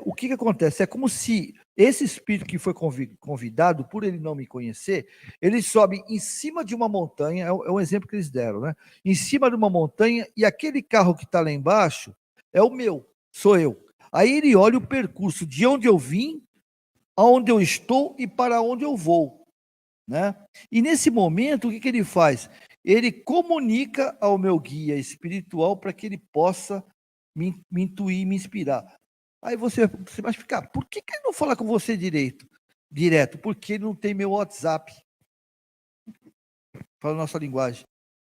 o que acontece? É como se esse espírito que foi convidado, por ele não me conhecer, ele sobe em cima de uma montanha, é um exemplo que eles deram, né? Em cima de uma montanha, e aquele carro que está lá embaixo é o meu, sou eu. Aí ele olha o percurso de onde eu vim, aonde eu estou e para onde eu vou, né? E nesse momento, o que ele faz? Ele comunica ao meu guia espiritual para que ele possa me intuir, me inspirar. Aí você vai ficar, por que ele não fala com você direto? Porque ele não tem meu WhatsApp. Fala a nossa linguagem.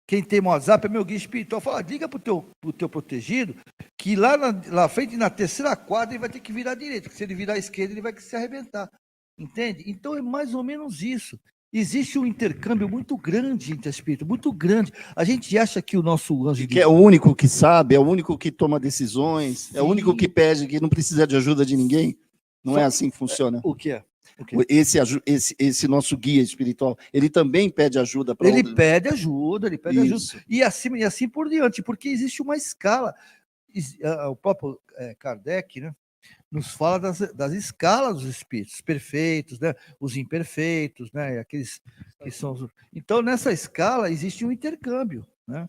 Quem tem WhatsApp é meu guia espiritual. Fala, liga para o teu protegido, que lá na frente, na terceira quadra, ele vai ter que virar direito, porque se ele virar à esquerda, ele vai se arrebentar. Entende? Então é mais ou menos isso. Existe um intercâmbio muito grande entre espíritos, muito grande. A gente acha que o nosso anjo... Que é o único que sabe, é o único que toma decisões, sim, é o único que pede, que não precisa de ajuda de ninguém. Não é assim que funciona. O que é? Esse nosso guia espiritual, ele também pede ajuda para ele pede ajuda. E assim por diante, porque existe uma escala. O próprio Kardec, né? nos fala das escalas dos espíritos, os perfeitos, né? Os imperfeitos, né? Aqueles que são Então, nessa escala, existe um intercâmbio, né?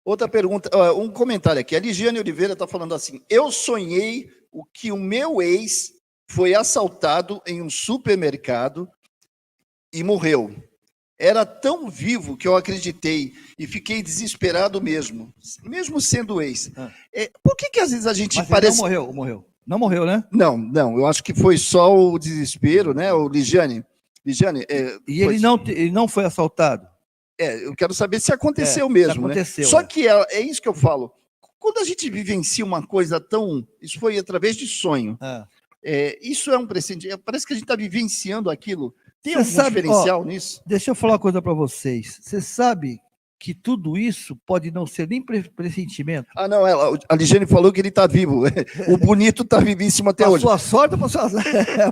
Outra pergunta, um comentário aqui. A Ligiane Oliveira está falando assim: eu sonhei que o meu ex foi assaltado em um supermercado e morreu. Era tão vivo que eu acreditei e fiquei desesperado mesmo sendo ex. Por que às vezes a gente Mas parece... ele não morreu. Não morreu, né? Não, eu acho que foi só o desespero, né, o Ligiane? E ele não foi assaltado? Eu quero saber se aconteceu mesmo, se aconteceu, né? Só que é isso que eu falo. Quando a gente vivencia uma coisa tão... Isso foi através de sonho. Isso é um presente. Parece que a gente está vivenciando aquilo. Tem algum diferencial nisso? Deixa eu falar uma coisa para vocês. Você sabe que tudo isso pode não ser nem pressentimento? Ah, não, a Ligiane falou que ele está vivo. O bonito está vivíssimo até hoje. A sua sorte ou a sua...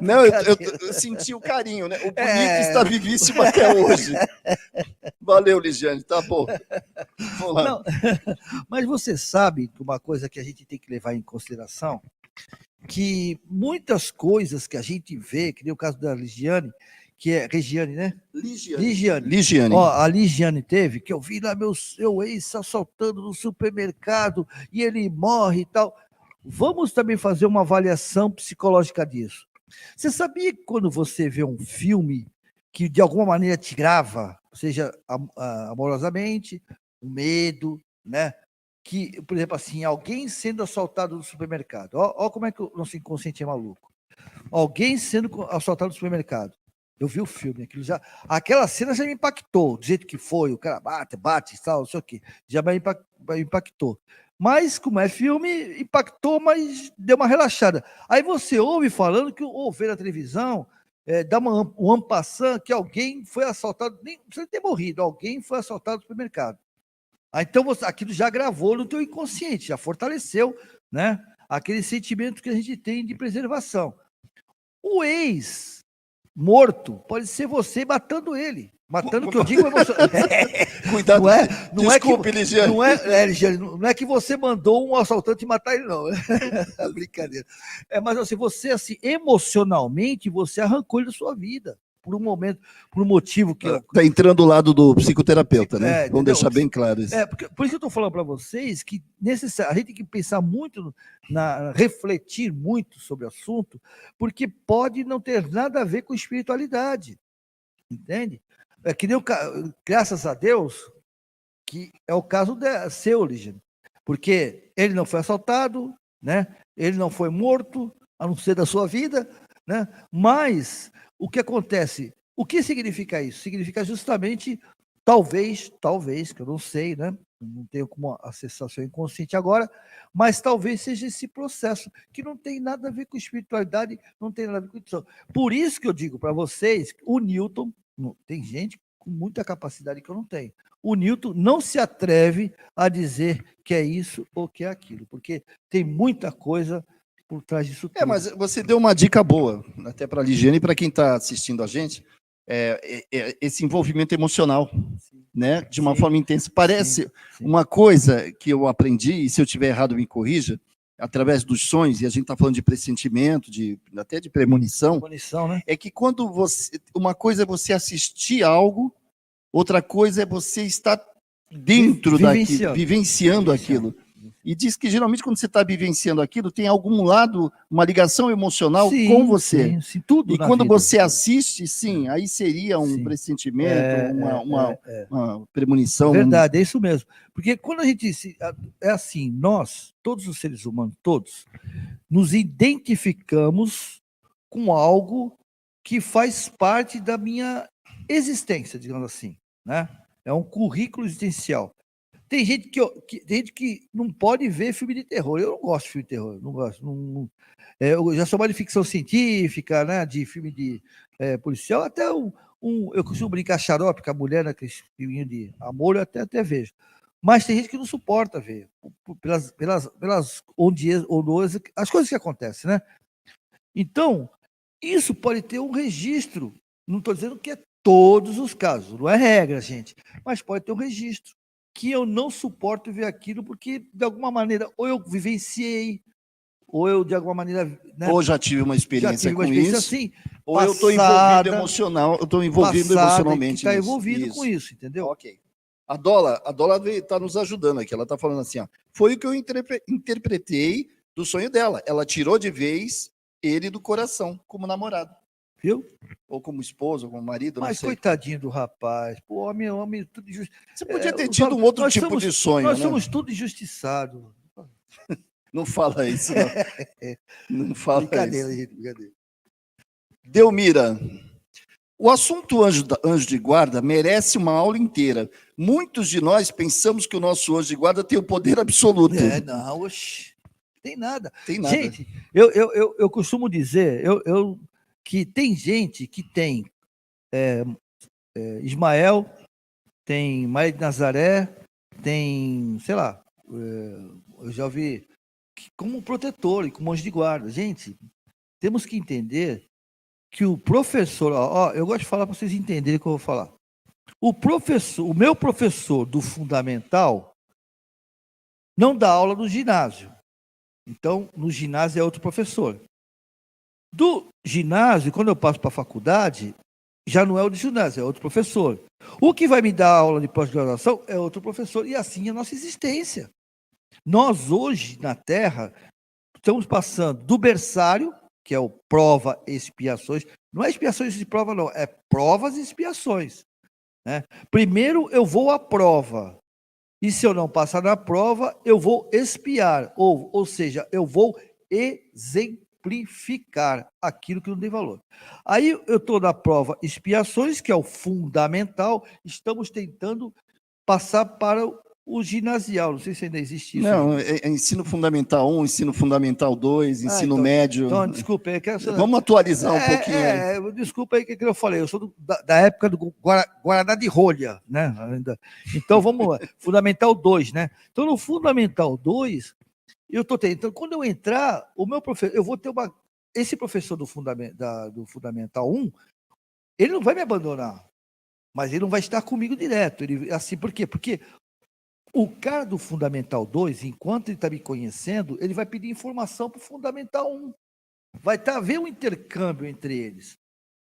Não, eu senti o carinho, né? O bonito está vivíssimo até hoje. Valeu, Ligiane, tá bom. Vamos lá. Não, mas você sabe que uma coisa que a gente tem que levar em consideração, que muitas coisas que a gente vê, que nem o caso da Ligiane, que é Regiane, né? Ligiane. Ó, a Ligiane teve, que eu vi lá seu ex assaltando no supermercado e ele morre e tal. Vamos também fazer uma avaliação psicológica disso. Você sabia que quando você vê um filme que de alguma maneira te grava, seja amorosamente, o medo, né? Que, por exemplo, assim, alguém sendo assaltado no supermercado. Ó como é que o nosso inconsciente é maluco. Alguém sendo assaltado no supermercado. Eu vi o filme, aquela cena já me impactou, do jeito que foi, o cara bate, tal, não sei o quê, já me impactou. Mas, como é filme, impactou, mas deu uma relaxada. Aí você ouve falando, ou vê na televisão, dá um ampassant que alguém foi assaltado, nem precisa ter morrido, alguém foi assaltado no supermercado. Então, aquilo já gravou no teu inconsciente, já fortaleceu, né, aquele sentimento que a gente tem de preservação. O ex morto pode ser você matando ele. Matando, que eu digo, Cuidado. Desculpe, Ligiane. Ligiane, não é que você mandou um assaltante matar ele, não. Brincadeira. Mas assim, você, assim, emocionalmente, você arrancou ele da sua vida. Por um momento, por um motivo que... Está entrando do lado do psicoterapeuta, né? Vamos deixar bem claro isso. Por isso que eu estou falando para vocês que a gente tem que pensar muito, refletir muito sobre o assunto, porque pode não ter nada a ver com espiritualidade. Entende? Que nem graças a Deus, que é o caso seu, Ligiane. Porque ele não foi assaltado, né? Ele não foi morto, a não ser da sua vida, né? Mas o que acontece? O que significa isso? Significa justamente, talvez, que eu não sei, né? Não tenho como acessar seu inconsciente agora, mas talvez seja esse processo que não tem nada a ver com espiritualidade, não tem nada a ver com isso. Por isso que eu digo para vocês, o Newton, tem gente com muita capacidade que eu não tenho. O Newton não se atreve a dizer que é isso ou que é aquilo, porque tem muita coisa por trás disso tudo. Mas você deu uma dica boa, até para a Ligiane e para quem está assistindo a gente, esse envolvimento emocional, né? De uma forma intensa. Parece uma coisa que eu aprendi, e se eu estiver errado me corrija, através dos sonhos, e a gente está falando de pressentimento, até de premonição, né? É que quando uma coisa é você assistir algo, outra coisa é você estar dentro daquilo, vivenciando aquilo. E diz que geralmente quando você está vivenciando aquilo, tem algum lado, uma ligação emocional com você. Sim, tudo. E quando você assiste, aí seria um pressentimento, uma premonição. Verdade, é isso mesmo. Porque quando a gente... É assim, nós, todos os seres humanos, todos, nos identificamos com algo que faz parte da minha existência, digamos assim, né? É um currículo existencial. Tem gente que não pode ver filme de terror. Eu não gosto de filme de terror. Não gosto. Eu já sou mais de ficção científica, né? De filme de policial. Até eu costumo brincar xarope com a mulher, naquele filminho de amor, eu até vejo. Mas tem gente que não suporta ver. Pelas ondas, as coisas que acontecem, né? Então, isso pode ter um registro. Não estou dizendo que é todos os casos. Não é regra, gente. Mas pode ter um registro. Que eu não suporto ver aquilo porque, de alguma maneira, ou eu vivenciei, ou eu, de alguma maneira, né, Ou já tive uma já experiência tive uma com experiência isso, assim, ou eu estou passada, envolvido emocional, eu estou envolvido passada, emocionalmente que está nisso. envolvido com isso, entendeu? Ok. A Dola está nos ajudando aqui. Ela está falando assim, ó, foi o que eu interpretei do sonho dela. Ela tirou de vez ele do coração, como namorado. Viu? Ou como esposo, ou como marido, não Mas sei. coitadinho do rapaz, pô, homem, tudo injusto. Você podia ter os tido um outro nós tipo somos- de sonho, Nós né? somos tudo injustiçados. Não fala isso, não. Não fala Brincadeira, isso. gente, brincadeira. Delmira, o assunto anjo de guarda merece uma aula inteira. Muitos de nós pensamos que o nosso anjo de guarda tem o poder absoluto. Não, oxi, tem nada. Tem nada. Gente, eu costumo dizer que tem gente que tem Ismael, tem Maria de Nazaré, tem, sei lá, eu já ouvi como protetor e como anjo de guarda. Gente, temos que entender que o professor, eu gosto de falar para vocês entenderem o que eu vou falar. O meu professor do fundamental não dá aula no ginásio. Então, no ginásio é outro professor. Do ginásio, quando eu passo para a faculdade, já não é o de ginásio, é outro professor. O que vai me dar aula de pós-graduação é outro professor. E assim é a nossa existência. Nós, hoje, na Terra, estamos passando do berçário, que é o prova e expiações. Não é expiações de prova, não. É provas e expiações. Né? Primeiro, eu vou à prova. E se eu não passar na prova, eu vou expiar. Ou seja, eu vou exemplificar aquilo que não tem valor. Aí eu estou na prova expiações, que é o fundamental. Estamos tentando passar para o ginasial. Não sei se ainda existe isso. Não, é ensino fundamental 1, ensino fundamental 2, ensino então, médio. Então, desculpa aí. Vamos atualizar um pouquinho. Desculpa aí que eu falei. Eu sou da época do Guaraná de rolha, né? Então, vamos lá. Fundamental 2, né? Então, no Fundamental 2, eu estou tentando. Quando eu entrar, o meu professor, eu vou ter esse professor do Fundamental 1, ele não vai me abandonar, mas ele não vai estar comigo direto. Assim, por quê? Porque o cara do Fundamental 2, enquanto ele está me conhecendo, ele vai pedir informação para o Fundamental 1. Vai haver um intercâmbio entre eles.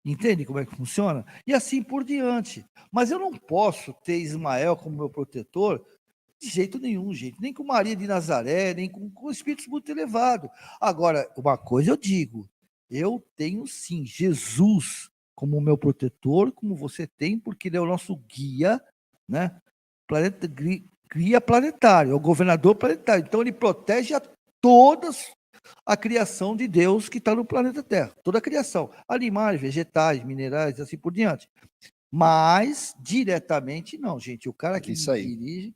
Entende como é que funciona? E assim por diante. Mas eu não posso ter Ismael como meu protetor de jeito nenhum, gente. Nem com Maria de Nazaré, nem com espíritos muito elevados. Agora, uma coisa eu digo, eu tenho sim Jesus como meu protetor, como você tem, porque ele é o nosso guia, né? Guia planetário, é o governador planetário. Então ele protege a todas a criação de Deus que está no planeta Terra, toda a criação, animais, vegetais, minerais, assim por diante. Mas diretamente não, gente. O cara que dirige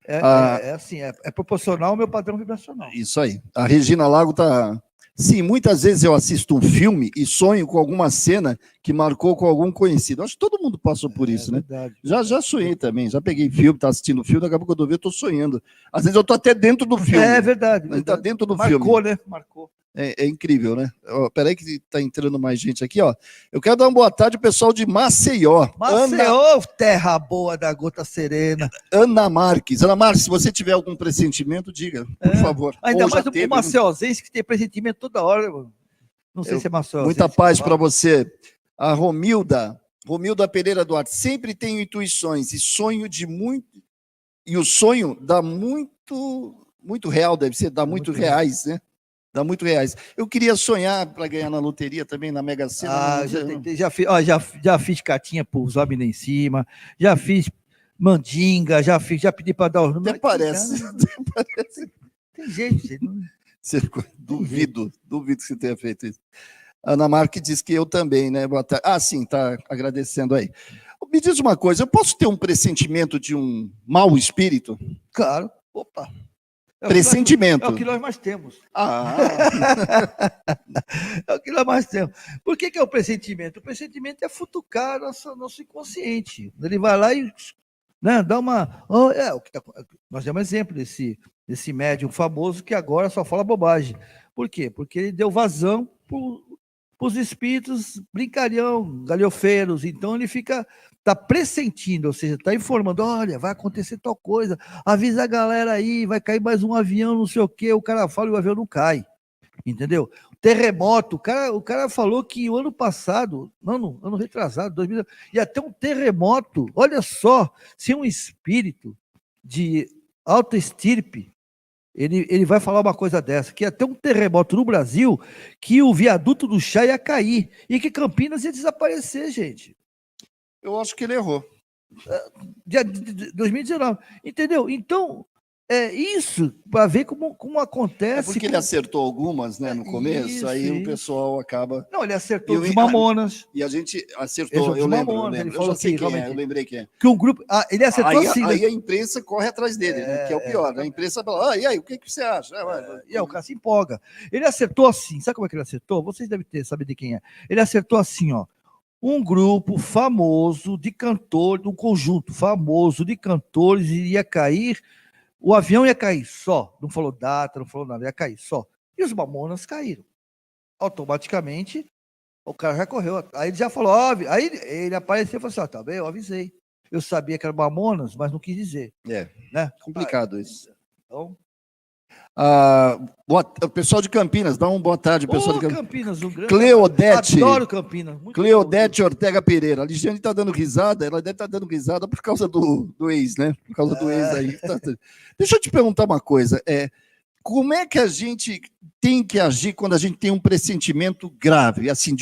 é proporcional ao meu padrão vibracional. Isso aí. A Regina Lago está. Sim, muitas vezes eu assisto um filme e sonho com alguma cena que marcou com algum conhecido. Acho que todo mundo passou por isso, né? Verdade. Já sonhei também, já peguei filme, tá assistindo filme, daqui a pouco eu estou sonhando. Às vezes eu estou até dentro do filme. É verdade. Está dentro do filme. Marcou, né? Marcou. É incrível, né? Peraí que está entrando mais gente aqui, ó. Eu quero dar uma boa tarde ao pessoal de Maceió. Maceió, terra boa da gota serena. Ana Marques. Ana Marques, se você tiver algum pressentimento, diga, por favor. Ainda mais o maceiózense que tem pressentimento toda hora. Não sei se é maceiózense. Muita paz para você. A Romilda Pereira Duarte. Sempre tenho intuições e sonho de muito... E o sonho dá muito real, deve ser, dá muito reais, né? Dá muito reais. Eu queria sonhar para ganhar na loteria também, na Mega Sena. Já fiz cartinha para os homens lá em cima, já fiz mandinga, já pedi para dar os números. Até parece. Tem gente. Duvido que você tenha feito isso. Ana Marques diz que eu também, né? Sim, está agradecendo aí. Me diz uma coisa, eu posso ter um pressentimento de um mau espírito? Claro. Opa. Pressentimento. É o que nós mais temos. É o que nós mais temos. Por que é o pressentimento? O pressentimento é futucar nosso inconsciente. Ele vai lá e dá uma... nós temos um exemplo desse médium famoso que agora só fala bobagem. Por quê? Porque ele deu vazão para os espíritos brincalhão, galhofeiros. Então ele está pressentindo, ou seja, está informando, olha, vai acontecer tal coisa, avisa a galera aí, vai cair mais um avião, não sei o quê, o cara fala e o avião não cai. entendeu? Terremoto, o cara falou que o ano passado, não, ano retrasado, 2000, ia ter um terremoto, olha só, se um espírito de alta estirpe, ele vai falar uma coisa dessa, que ia ter um terremoto no Brasil, que o viaduto do chá ia cair, e que Campinas ia desaparecer, gente. Eu acho que ele errou. De 2019, entendeu? Então, é isso, para ver como acontece. É porque ele acertou algumas, né, no começo, Isso, aí o isso. pessoal acaba... Não, ele acertou os Eu- Mamonas, E a gente Esse é acertou, o eu lembro, Mamonas, ele eu falou já sei que quem é, realmente- eu lembrei quem é. que um grupo. Ele acertou Aí, assim, né? aí a imprensa corre atrás dele, né, que é o pior, né? A imprensa fala, e aí, o que você acha? E aí o cara se empolga. Ele acertou assim, sabe como é que ele acertou? Vocês devem saber de quem é. Ele acertou assim, ó. Um grupo famoso de cantores, um conjunto famoso de cantores iria cair, o avião ia cair só. Não falou data, não falou nada, ia cair só. E os Mamonas caíram. Automaticamente, o cara já correu. Aí ele já falou, ó, aí ele apareceu e falou assim, ó, tá bem, eu avisei. Eu sabia que era Mamonas, mas não quis dizer. É, Né? complicado isso. Então, O pessoal de Campinas, dá uma boa tarde, pessoal de Campinas. Campinas, um grande... Cleodete. Adoro Campinas. Muito Cleodete Ortega Pereira. A Ligiane está dando risada, ela deve estar dando risada por causa do ex, né? Por causa do ex aí. Deixa eu te perguntar uma coisa. Como é que a gente tem que agir quando a gente tem um pressentimento grave? Assim,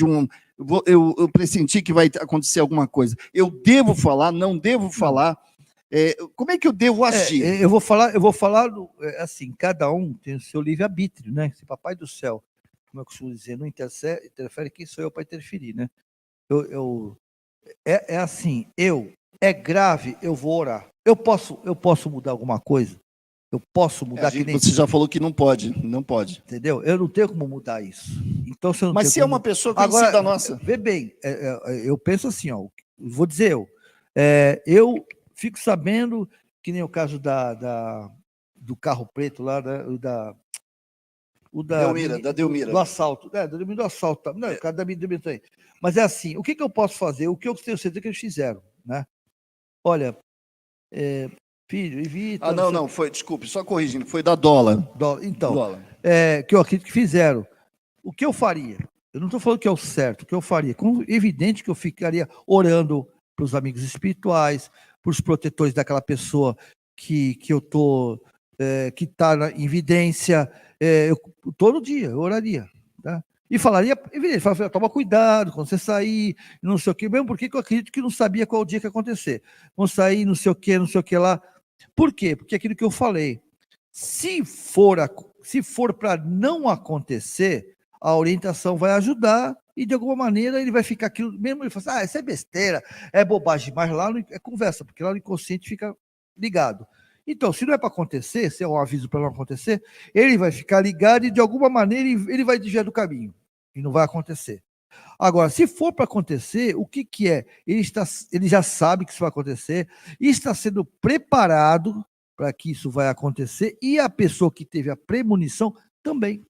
eu pressenti que vai acontecer alguma coisa. Eu devo falar, não devo falar? Como é que eu devo agir? Eu vou falar assim, cada um tem o seu livre-arbítrio, né? Se Papai do Céu, como eu costumo dizer, não interfere, quem sou eu para interferir, né? Assim, é grave, eu vou orar. Eu posso mudar alguma coisa? Eu posso mudar Você já falou que não pode, não pode. Entendeu? Eu não tenho como mudar isso. Então, se eu não Mas tenho se é como... uma pessoa conhecida Agora, nossa. vê bem, eu penso assim, ó, vou dizer eu fico sabendo que nem o caso do carro preto lá, da Delmira. do assalto. Do assalto. Não, o cara da Delmira também. Mas é assim, o que eu posso fazer? O que eu tenho certeza que eles fizeram, né? Olha, filho, evita... Não, foi, desculpe, só corrigindo, foi da dólar. Então, dólar. Que eu acredito que fizeram. O que eu faria? Eu não estou falando que é o certo, o que eu faria? Evidente que eu ficaria orando para os amigos espirituais, para os protetores daquela pessoa que eu tô, que está em evidência, todo dia eu oraria, tá? E falaria, falaria, toma cuidado quando você sair, não sei o que, mesmo porque eu acredito que não sabia qual o dia que ia acontecer. Vão sair, não sei o que lá. Por quê? Porque aquilo que eu falei, se for para não acontecer, a orientação vai ajudar e, de alguma maneira, ele vai ficar aquilo, mesmo ele fala assim, isso é besteira, é bobagem, mas lá é conversa, porque lá no inconsciente fica ligado. Então, se não é para acontecer, se é um aviso para não acontecer, ele vai ficar ligado e, de alguma maneira, ele vai desviar do caminho e não vai acontecer. Agora, se for para acontecer, o que é? Ele já sabe que isso vai acontecer e está sendo preparado para que isso vai acontecer, e a pessoa que teve a premonição também.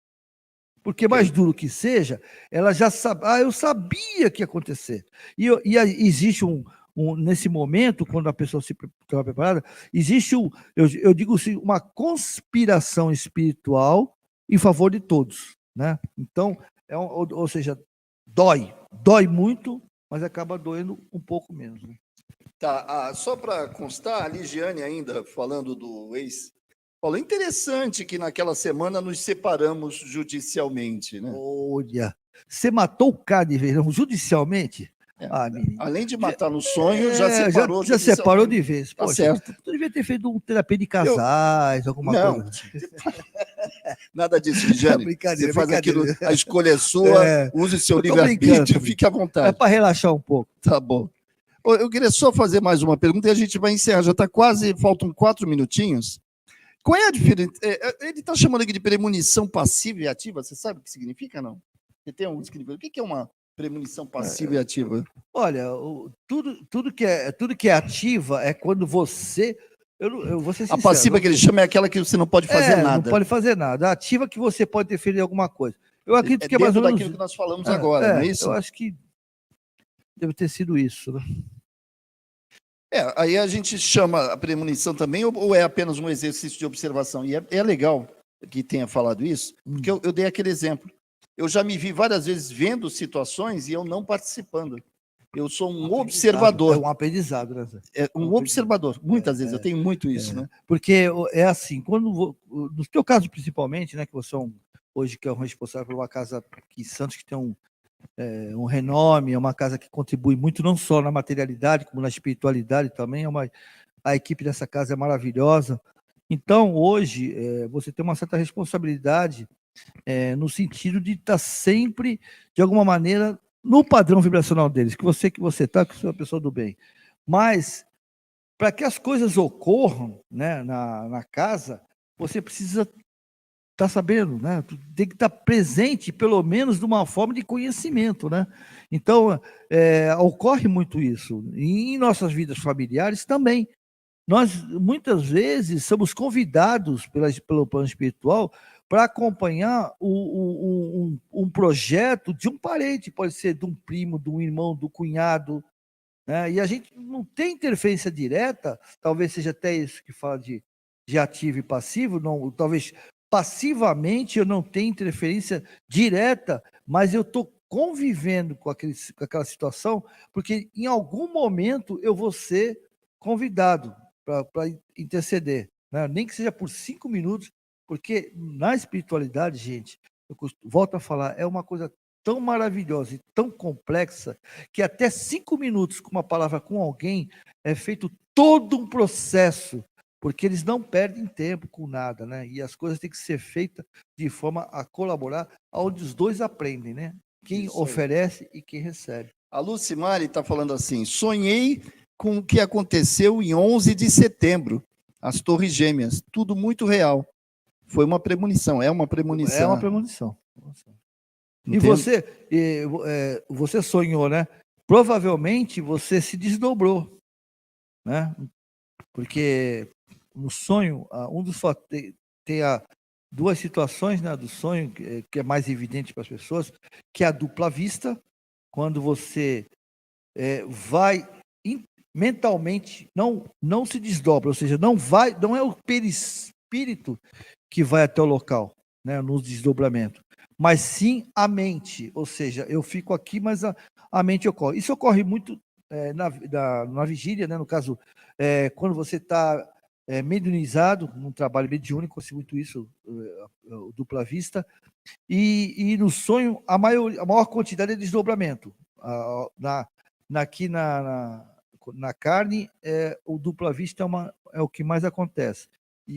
Porque mais duro que seja, ela já sabe, eu sabia que ia acontecer. E existe nesse momento, quando a pessoa se estava preparada, existe eu digo assim, uma conspiração espiritual em favor de todos, né? Então, ou seja, dói muito, mas acaba doendo um pouco menos, né? Tá, só para constar, a Ligiane ainda falando do ex, falou, interessante que naquela semana nos separamos judicialmente, né? Olha, você matou o cara de vez, judicialmente? Além de matar no sonho, já separou já separou de vez. Tá Poxa, certo. Tu devia ter feito uma terapia de casais, alguma coisa. Nada disso, Ligiane. Brincadeira, Você faz brincadeira. aquilo, a escolha é sua, use o seu livre-arbítrio, fique à vontade. É para relaxar um pouco. Tá bom. Eu queria só fazer mais uma pergunta e a gente vai encerrar. Já está quase, faltam 4 minutinhos. Qual é a diferença? Ele está chamando aqui de premonição passiva e ativa. Você sabe o que significa, não? Você tem um significado? O que é uma premonição passiva e ativa? Olha, tudo que é ativa é quando você... Eu vou ser sincero, a passiva que ele chama é aquela que você não pode fazer nada. Não pode fazer nada. A ativa que você pode interferir em alguma coisa. Eu acredito que é mais ou menos daquilo que nós falamos agora, não é isso? Eu acho que deve ter sido isso, né? Aí a gente chama a premonição também, ou é apenas um exercício de observação? E é legal. que tenha falado isso, porque eu dei aquele exemplo. Eu já me vi várias vezes vendo situações e eu não participando. Eu sou um observador. É um aprendizado, né, Zé? É um observador. Muitas vezes, eu tenho muito isso, né? Porque é assim, no teu caso principalmente, né, que você hoje que é um responsável por uma casa aqui em Santos que tem um renome, é uma casa que contribui muito não só na materialidade, como na espiritualidade também, a equipe dessa casa é maravilhosa. Então, hoje, você tem uma certa responsabilidade no sentido de estar sempre, de alguma maneira, no padrão vibracional deles, que você está, que você é uma pessoa do bem. Mas, para que as coisas ocorram, né, na casa, você precisa estar sabendo, né? Tem que estar presente, pelo menos de uma forma de conhecimento, né? Então, ocorre muito isso. E em nossas vidas familiares também. Nós, muitas vezes, somos convidados pelo plano espiritual para acompanhar um projeto de um parente, pode ser de um primo, de um irmão, do cunhado, né? E a gente não tem interferência direta, talvez seja até isso que fala de ativo e passivo, não, talvez passivamente eu não tenho interferência direta, mas eu estou convivendo com aquela situação, porque em algum momento eu vou ser convidado para interceder, né? Nem que seja por 5 minutos, porque na espiritualidade, gente, volto a falar, é uma coisa tão maravilhosa e tão complexa que até 5 minutos com uma palavra com alguém é feito todo um processo, porque eles não perdem tempo com nada, né? E as coisas têm que ser feitas de forma a colaborar, onde os dois aprendem, né? Quem oferece e quem recebe. A Lucimari está falando assim, sonhei com o que aconteceu em 11 de setembro, as Torres Gêmeas, tudo muito real. Foi uma premonição, é uma premonição. É uma premonição. E Entendo. você sonhou, né? Provavelmente você se desdobrou, né? Porque no sonho, tem duas situações, né, do sonho que é mais evidente para as pessoas, que é a dupla vista, quando você vai mentalmente, não se desdobra, ou seja, não é o perispírito que vai até o local, né, no desdobramento, mas sim a mente, ou seja, eu fico aqui, mas a mente ocorre. Isso ocorre muito na vigília, né, no caso, quando você está mediunizado, num trabalho mediúnico, eu consigo muito isso, dupla vista, e no sonho, a maior quantidade é desdobramento. Aqui na carne, o dupla vista é o que mais acontece.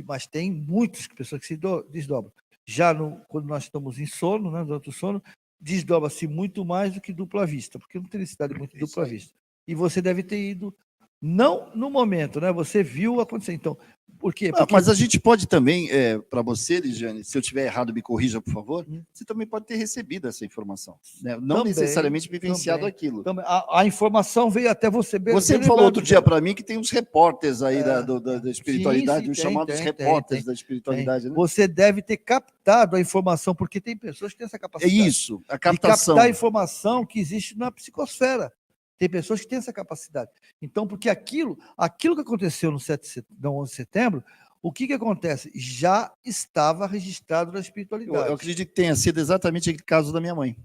Mas tem muitas pessoas que se desdobram. Já quando nós estamos em sono, né, durante o sono, desdobra-se muito mais do que dupla vista, porque não tem necessidade muito de dupla vista. E você deve ter ido, não no momento, né? Você viu acontecer. Então, por quê? Mas a gente pode também, para você, Ligiane, se eu estiver errado, me corrija, por favor, você também pode ter recebido essa informação, né? Não Também, necessariamente vivenciado também. aquilo. A informação veio até você. Você falou outro dia para mim que tem uns repórteres aí da espiritualidade, sim, os chamados repórteres da espiritualidade. Né? Você deve ter captado a informação, porque tem pessoas que têm essa capacidade. É isso, a captação. De captar a informação que existe na psicosfera. Tem pessoas que têm essa capacidade. Então, porque aquilo que aconteceu no 11 de setembro, o que acontece? Já estava registrado na espiritualidade. Eu acredito que tenha sido exatamente aquele caso da minha mãe,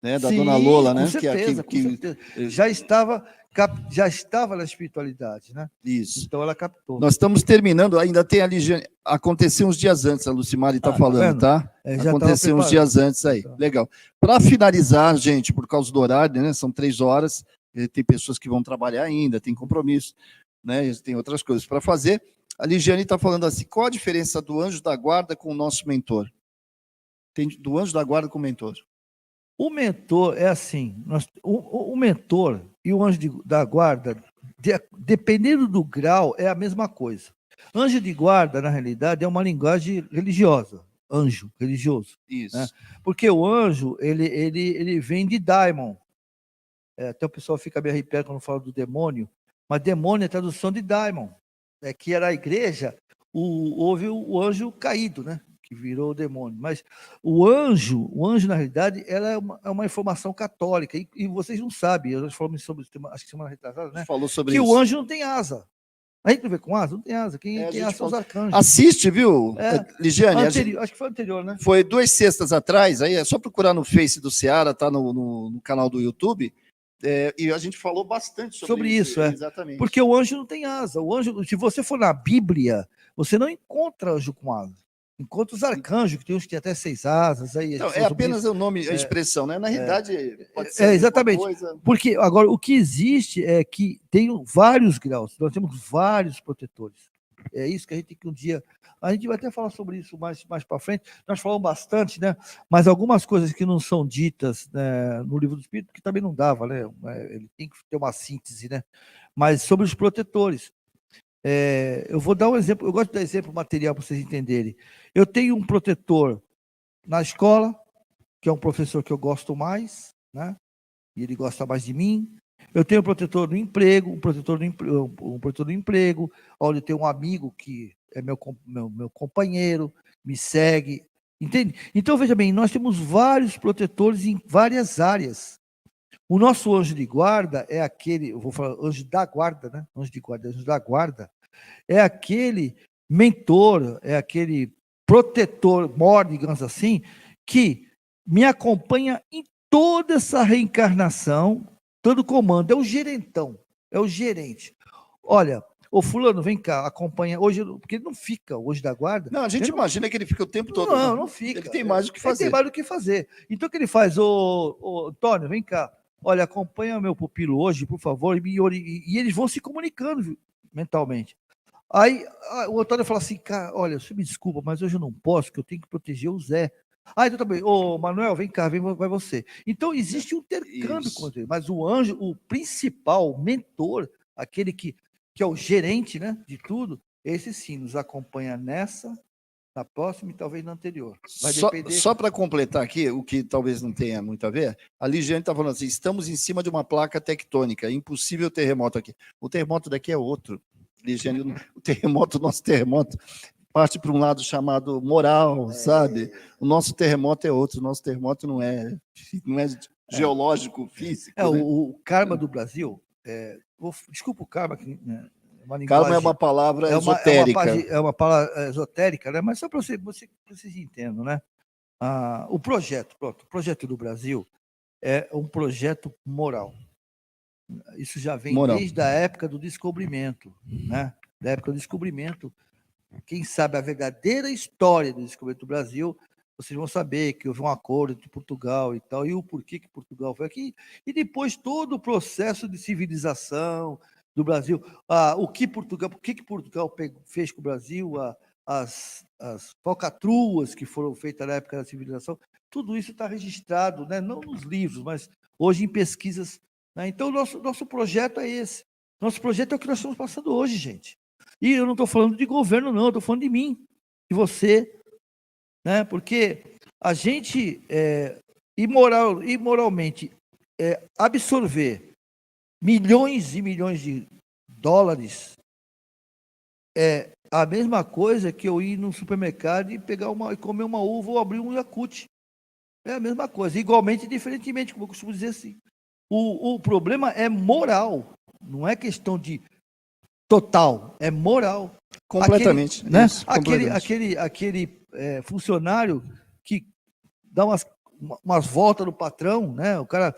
né? Da Sim, dona Lola, né? Com certeza. Já estava na espiritualidade, né? Isso. Então ela captou. Nós estamos terminando, ainda tem a Ligiane. Aconteceu uns dias antes, a Lucimari está falando, tá? Aconteceu uns dias antes aí. Legal. Para finalizar, gente, por causa do horário, né? São 3 horas. Tem pessoas que vão trabalhar ainda, tem compromisso, né? Tem outras coisas para fazer. A Ligiane está falando assim, qual a diferença do anjo da guarda com o nosso mentor? Tem do anjo da guarda com o mentor. O mentor é assim, o mentor e o anjo da guarda, dependendo do grau, é a mesma coisa. Anjo de guarda, na realidade, é uma linguagem religiosa, anjo, religioso. Isso. Né? Porque o anjo, ele vem de daimon. Até o pessoal fica meio arrepiado quando fala do demônio, mas demônio é tradução de daimon, que era a igreja, houve o anjo caído, né? Que virou o demônio. Mas o anjo, na realidade, ela é uma informação católica, e vocês não sabem, nós falamos sobre isso, acho que semana retrasada, né? Falou sobre que isso. O anjo não tem asa. A gente não vê com asa? Não tem asa. Quem a tem gente asa são os fala- arcanjos. Assiste, viu, Ligiane? Acho que foi anterior, né? Foi 2 sextas atrás, aí é só procurar no Face do Ceará, tá no canal do YouTube, e a gente falou bastante sobre Isso, Exatamente. Porque o anjo não tem asa. O anjo, se você for na Bíblia, você não encontra anjo com asa. Encontra os arcanjos, que tem uns que têm até 6 asas. Aí, Não, é apenas o nome, a expressão, né? Na realidade, pode ser exatamente. coisa. Porque agora o que existe é que tem vários graus. Nós temos vários protetores. É isso que a gente tem que um dia. A gente vai até falar sobre isso mais para frente. Nós falamos bastante, né? Mas algumas coisas que não são ditas, né, no livro do Espírito, que também não dava, né? Ele tem que ter uma síntese, né? Mas sobre os protetores. Eu vou dar um exemplo, eu gosto de dar exemplo material para vocês entenderem. Eu tenho um protetor na escola, que é um professor que eu gosto mais, né? E ele gosta mais de mim. Eu tenho um protetor no emprego, um protetor no emprego, onde eu tenho um amigo que é meu companheiro, me segue, entende? Então, veja bem, nós temos vários protetores em várias áreas. O nosso anjo de guarda é aquele, eu vou falar anjo da guarda, né? Anjo da guarda, é aquele mentor, é aquele protetor, digamos assim, que me acompanha em toda essa reencarnação, todo comando, é o gerentão, é o gerente. Olha, ô fulano, vem cá, acompanha, hoje, porque ele não fica hoje da guarda. Não, a gente imagina que ele fica o tempo todo. Não fica. Ele tem mais o que fazer. Ele tem mais o que fazer. Então o que ele faz? Ô Antônio, vem cá, olha, acompanha meu pupilo hoje, por favor, e eles vão se comunicando mentalmente. Aí o Antônio fala assim, cara, olha, você me desculpa, mas hoje eu não posso, porque eu tenho que proteger o Zé. Então também, ô Manuel, vem cá, vai você. Então existe um intercâmbio com ele, mas o anjo, o principal, o mentor, aquele que é o gerente, né, de tudo, esse sim nos acompanha nessa, na próxima e talvez na anterior. Só para completar aqui, o que talvez não tenha muito a ver, a Ligiane está falando assim, estamos em cima de uma placa tectônica, impossível terremoto aqui. O terremoto daqui é outro. Ligiane, o nosso terremoto parte para um lado chamado moral, sabe? O nosso terremoto é outro, o nosso terremoto não é geológico, físico. Né? O karma do Brasil, desculpa o karma, né? Karma é uma palavra esotérica. É uma palavra esotérica, né? Mas só para vocês entendam, né? O projeto do Brasil é um projeto moral. Isso já vem desde a época do descobrimento, né? Da época do descobrimento. Quem sabe a verdadeira história do descobrimento do Brasil, vocês vão saber que houve um acordo entre Portugal e tal, e o porquê que Portugal foi aqui, e depois todo o processo de civilização do Brasil. Por que Portugal fez com o Brasil, as falcatruas que foram feitas na época da civilização, tudo isso está registrado, né? Não nos livros, mas hoje em pesquisas. Né? Então, nosso projeto é esse. Nosso projeto é o que nós estamos passando hoje, gente. E eu não estou falando de governo, não, eu estou falando de mim, de você, né? Porque a gente, imoralmente, absorver milhões e milhões de dólares é a mesma coisa que eu ir no supermercado e comer uma uva ou abrir um Yakult. É a mesma coisa, igualmente, diferentemente, como eu costumo dizer assim. O problema é moral, não é questão de total, é moral. Completamente. Aquele funcionário que dá umas voltas no patrão, né? O cara,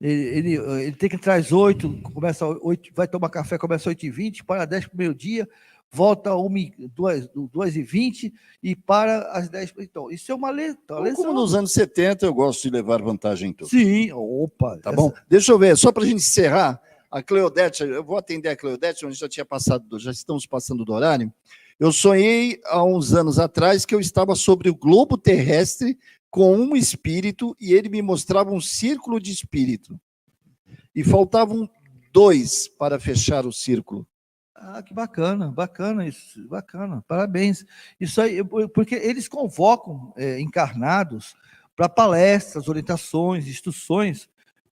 ele tem que entrar às 8, começa às 8, vai tomar café, começa às 8h20, para às 10 para o meio-dia, volta às 2h20 e para às 10. Então, isso é uma lesão. Como nos anos 70, eu gosto de levar vantagem em tudo. Sim, opa. Tá bom? Deixa eu ver, só para a gente encerrar, a Cleodete, eu vou atender a Cleodete, onde já estamos passando do horário. Eu sonhei há uns anos atrás que eu estava sobre o globo terrestre com um espírito e ele me mostrava um círculo de espírito. E faltavam 2 para fechar o círculo. Que bacana isso, bacana, parabéns. Isso aí, porque eles convocam encarnados para palestras, orientações, instruções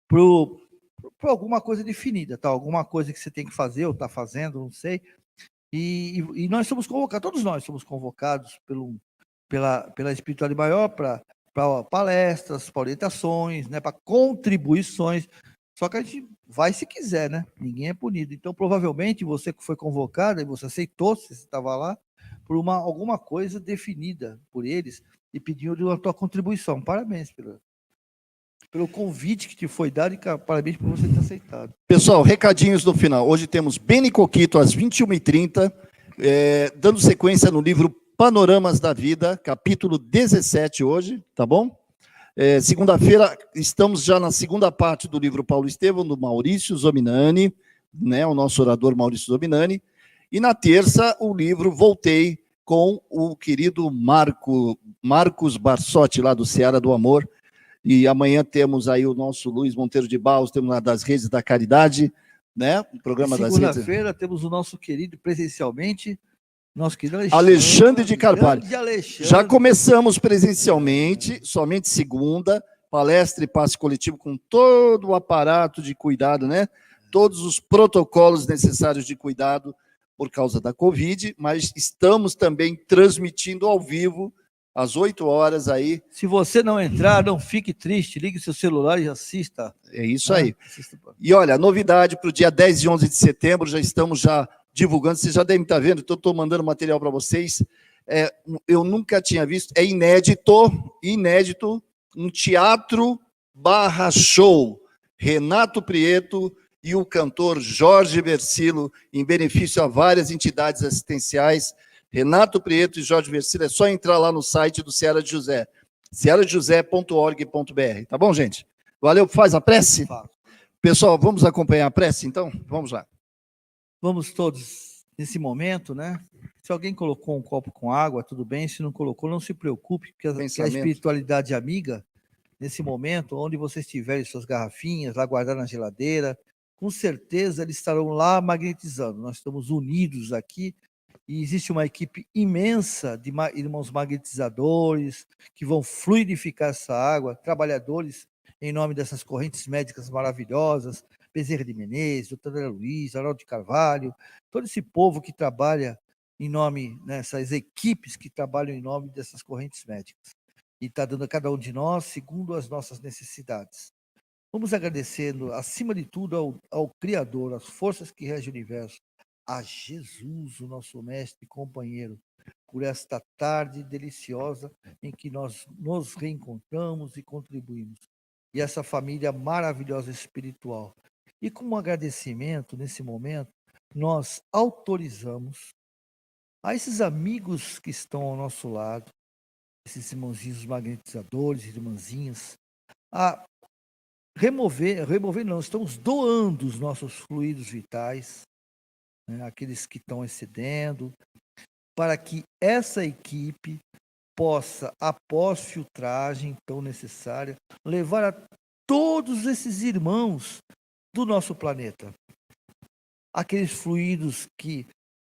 para alguma coisa definida, tá? Alguma coisa que você tem que fazer ou está fazendo, não sei. E nós somos convocados, todos nós somos convocados pela espiritualidade maior para palestras, para orientações, né? Para contribuições. Só que a gente vai se quiser, né? Ninguém é punido. Então, provavelmente, você que foi convocado e você aceitou, se você estava lá, por alguma coisa definida por eles e pediu a tua contribuição. Parabéns pelo convite que te foi dado e parabéns por você ter aceitado. Pessoal, recadinhos no final. Hoje temos Beni Coquito às 21h30, dando sequência no livro Panoramas da Vida, capítulo 17 hoje, tá bom? Segunda-feira, estamos já na segunda parte do livro Paulo Estevão, do Maurício Zominani, né, o nosso orador Maurício Zominani, e na terça, o livro Voltei, com o querido Marcos Barsotti, lá do Seara do Amor, e amanhã temos aí o nosso Luiz Monteiro de Barros, temos lá das Redes da Caridade, né, o programa das Redes... Segunda-feira, temos o nosso querido, presencialmente, nosso querido Alexandre de Carvalho. Alexandre. Já começamos presencialmente, somente segunda, palestra e passe coletivo com todo o aparato de cuidado, né? Todos os protocolos necessários de cuidado por causa da Covid, mas estamos também transmitindo ao vivo, às 8 horas aí. Se você não entrar, não fique triste, ligue seu celular e assista. É isso aí. E olha, novidade para o dia 10 e 11 de setembro, já estamos divulgando, vocês já devem estar vendo, estou mandando material para vocês. Eu nunca tinha visto, é inédito, um teatro /show. Renato Prieto e o cantor Jorge Versilo, em benefício a várias entidades assistenciais. Renato Prieto e Jorge Versilo, é só entrar lá no site do Seara de José, searajosé.org.br, tá bom, gente? Valeu, faz a prece? Pessoal, vamos acompanhar a prece, então? Vamos lá. Vamos todos, nesse momento, né? Se alguém colocou um copo com água, tudo bem. Se não colocou, não se preocupe, porque a espiritualidade amiga, nesse momento, onde vocês tiverem suas garrafinhas, lá guardar na geladeira, com certeza eles estarão lá magnetizando. Nós estamos unidos aqui e existe uma equipe imensa de irmãos magnetizadores que vão fluidificar essa água, trabalhadores em nome dessas correntes médicas maravilhosas, Bezerra de Menezes, doutor André Luiz, Haroldo de Carvalho, todo esse povo que trabalha em nome, nessas equipes que trabalham em nome dessas correntes médicas. E está dando a cada um de nós segundo as nossas necessidades. Vamos agradecendo, acima de tudo, ao Criador, às forças que regem o universo, a Jesus, o nosso mestre e companheiro, por esta tarde deliciosa em que nós nos reencontramos e contribuímos. E essa família maravilhosa espiritual. E como agradecimento, nesse momento, nós autorizamos a esses amigos que estão ao nosso lado, esses irmãozinhos magnetizadores, irmãzinhas, a remover não, estamos doando os nossos fluidos vitais, né, aqueles que estão excedendo, para que essa equipe possa, após filtragem tão necessária, levar a todos esses irmãos do nosso planeta. Aqueles fluidos que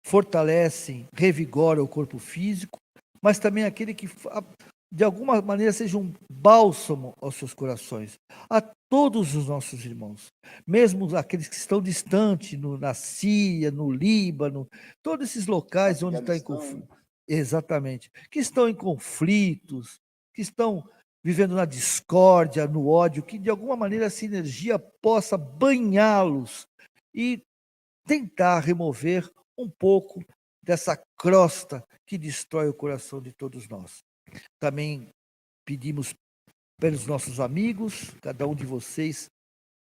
fortalecem, revigoram o corpo físico, mas também aquele que, de alguma maneira, seja um bálsamo aos seus corações. A todos os nossos irmãos, mesmo aqueles que estão distantes, na Síria, no Líbano, todos esses locais onde está em conflito. Exatamente. Que estão em conflitos, que estão vivendo na discórdia, no ódio, que de alguma maneira essa energia possa banhá-los e tentar remover um pouco dessa crosta que destrói o coração de todos nós. Também pedimos pelos nossos amigos, cada um de vocês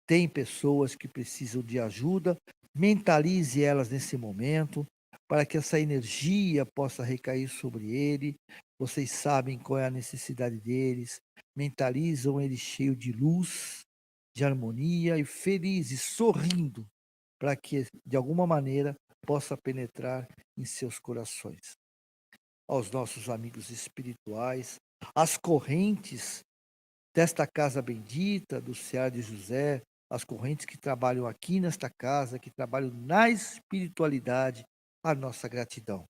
tem pessoas que precisam de ajuda, mentalize elas nesse momento, para que essa energia possa recair sobre ele. Vocês sabem qual é a necessidade deles, mentalizam ele cheio de luz, de harmonia e felizes, sorrindo, para que, de alguma maneira, possa penetrar em seus corações. Aos nossos amigos espirituais, as correntes desta casa bendita, do Seara de José, as correntes que trabalham aqui nesta casa, que trabalham na espiritualidade, a nossa gratidão.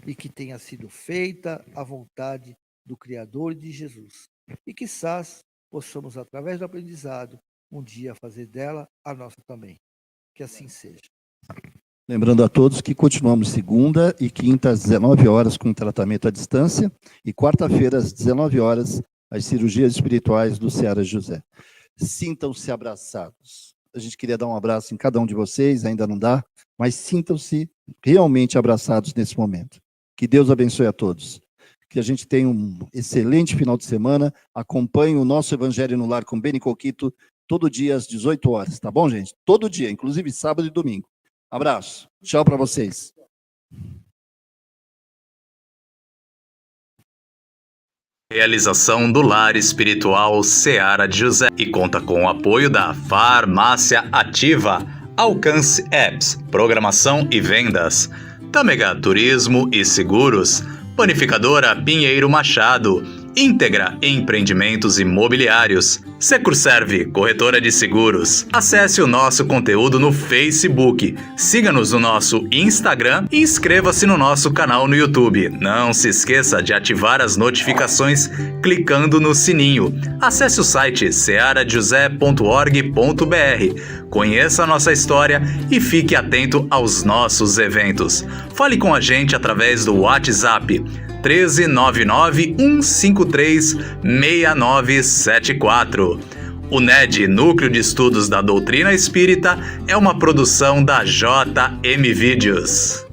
E que tenha sido feita a vontade do Criador e de Jesus. E quizás possamos, através do aprendizado, um dia fazer dela a nossa também. Que assim seja. Lembrando a todos que continuamos segunda e quinta às 19 horas com tratamento à distância e quarta-feira às 19 horas as cirurgias espirituais do Seara José. Sintam-se abraçados. A gente queria dar um abraço em cada um de vocês, ainda não dá, mas sintam-se realmente abraçados nesse momento. Que Deus abençoe a todos. Que a gente tenha um excelente final de semana. Acompanhe o nosso Evangelho no Lar com Beni Coquito todo dia às 18 horas, tá bom, gente? Todo dia, inclusive sábado e domingo. Abraço. Tchau para vocês. Realização do Lar Espiritual Seara de José e conta com o apoio da Farmácia Ativa, Alcance Apps, Programação e Vendas, Tâmega Turismo e Seguros, Panificadora Pinheiro Machado, Íntegra Empreendimentos Imobiliários, Securserve, corretora de seguros. Acesse o nosso conteúdo no Facebook, siga-nos no nosso Instagram e inscreva-se no nosso canal no YouTube. Não se esqueça de ativar as notificações clicando no sininho. Acesse o site searajosé.org.br, conheça a nossa história e fique atento aos nossos eventos. Fale com a gente através do WhatsApp 13991536974. O NED, Núcleo de Estudos da Doutrina Espírita, é uma produção da JM Vídeos.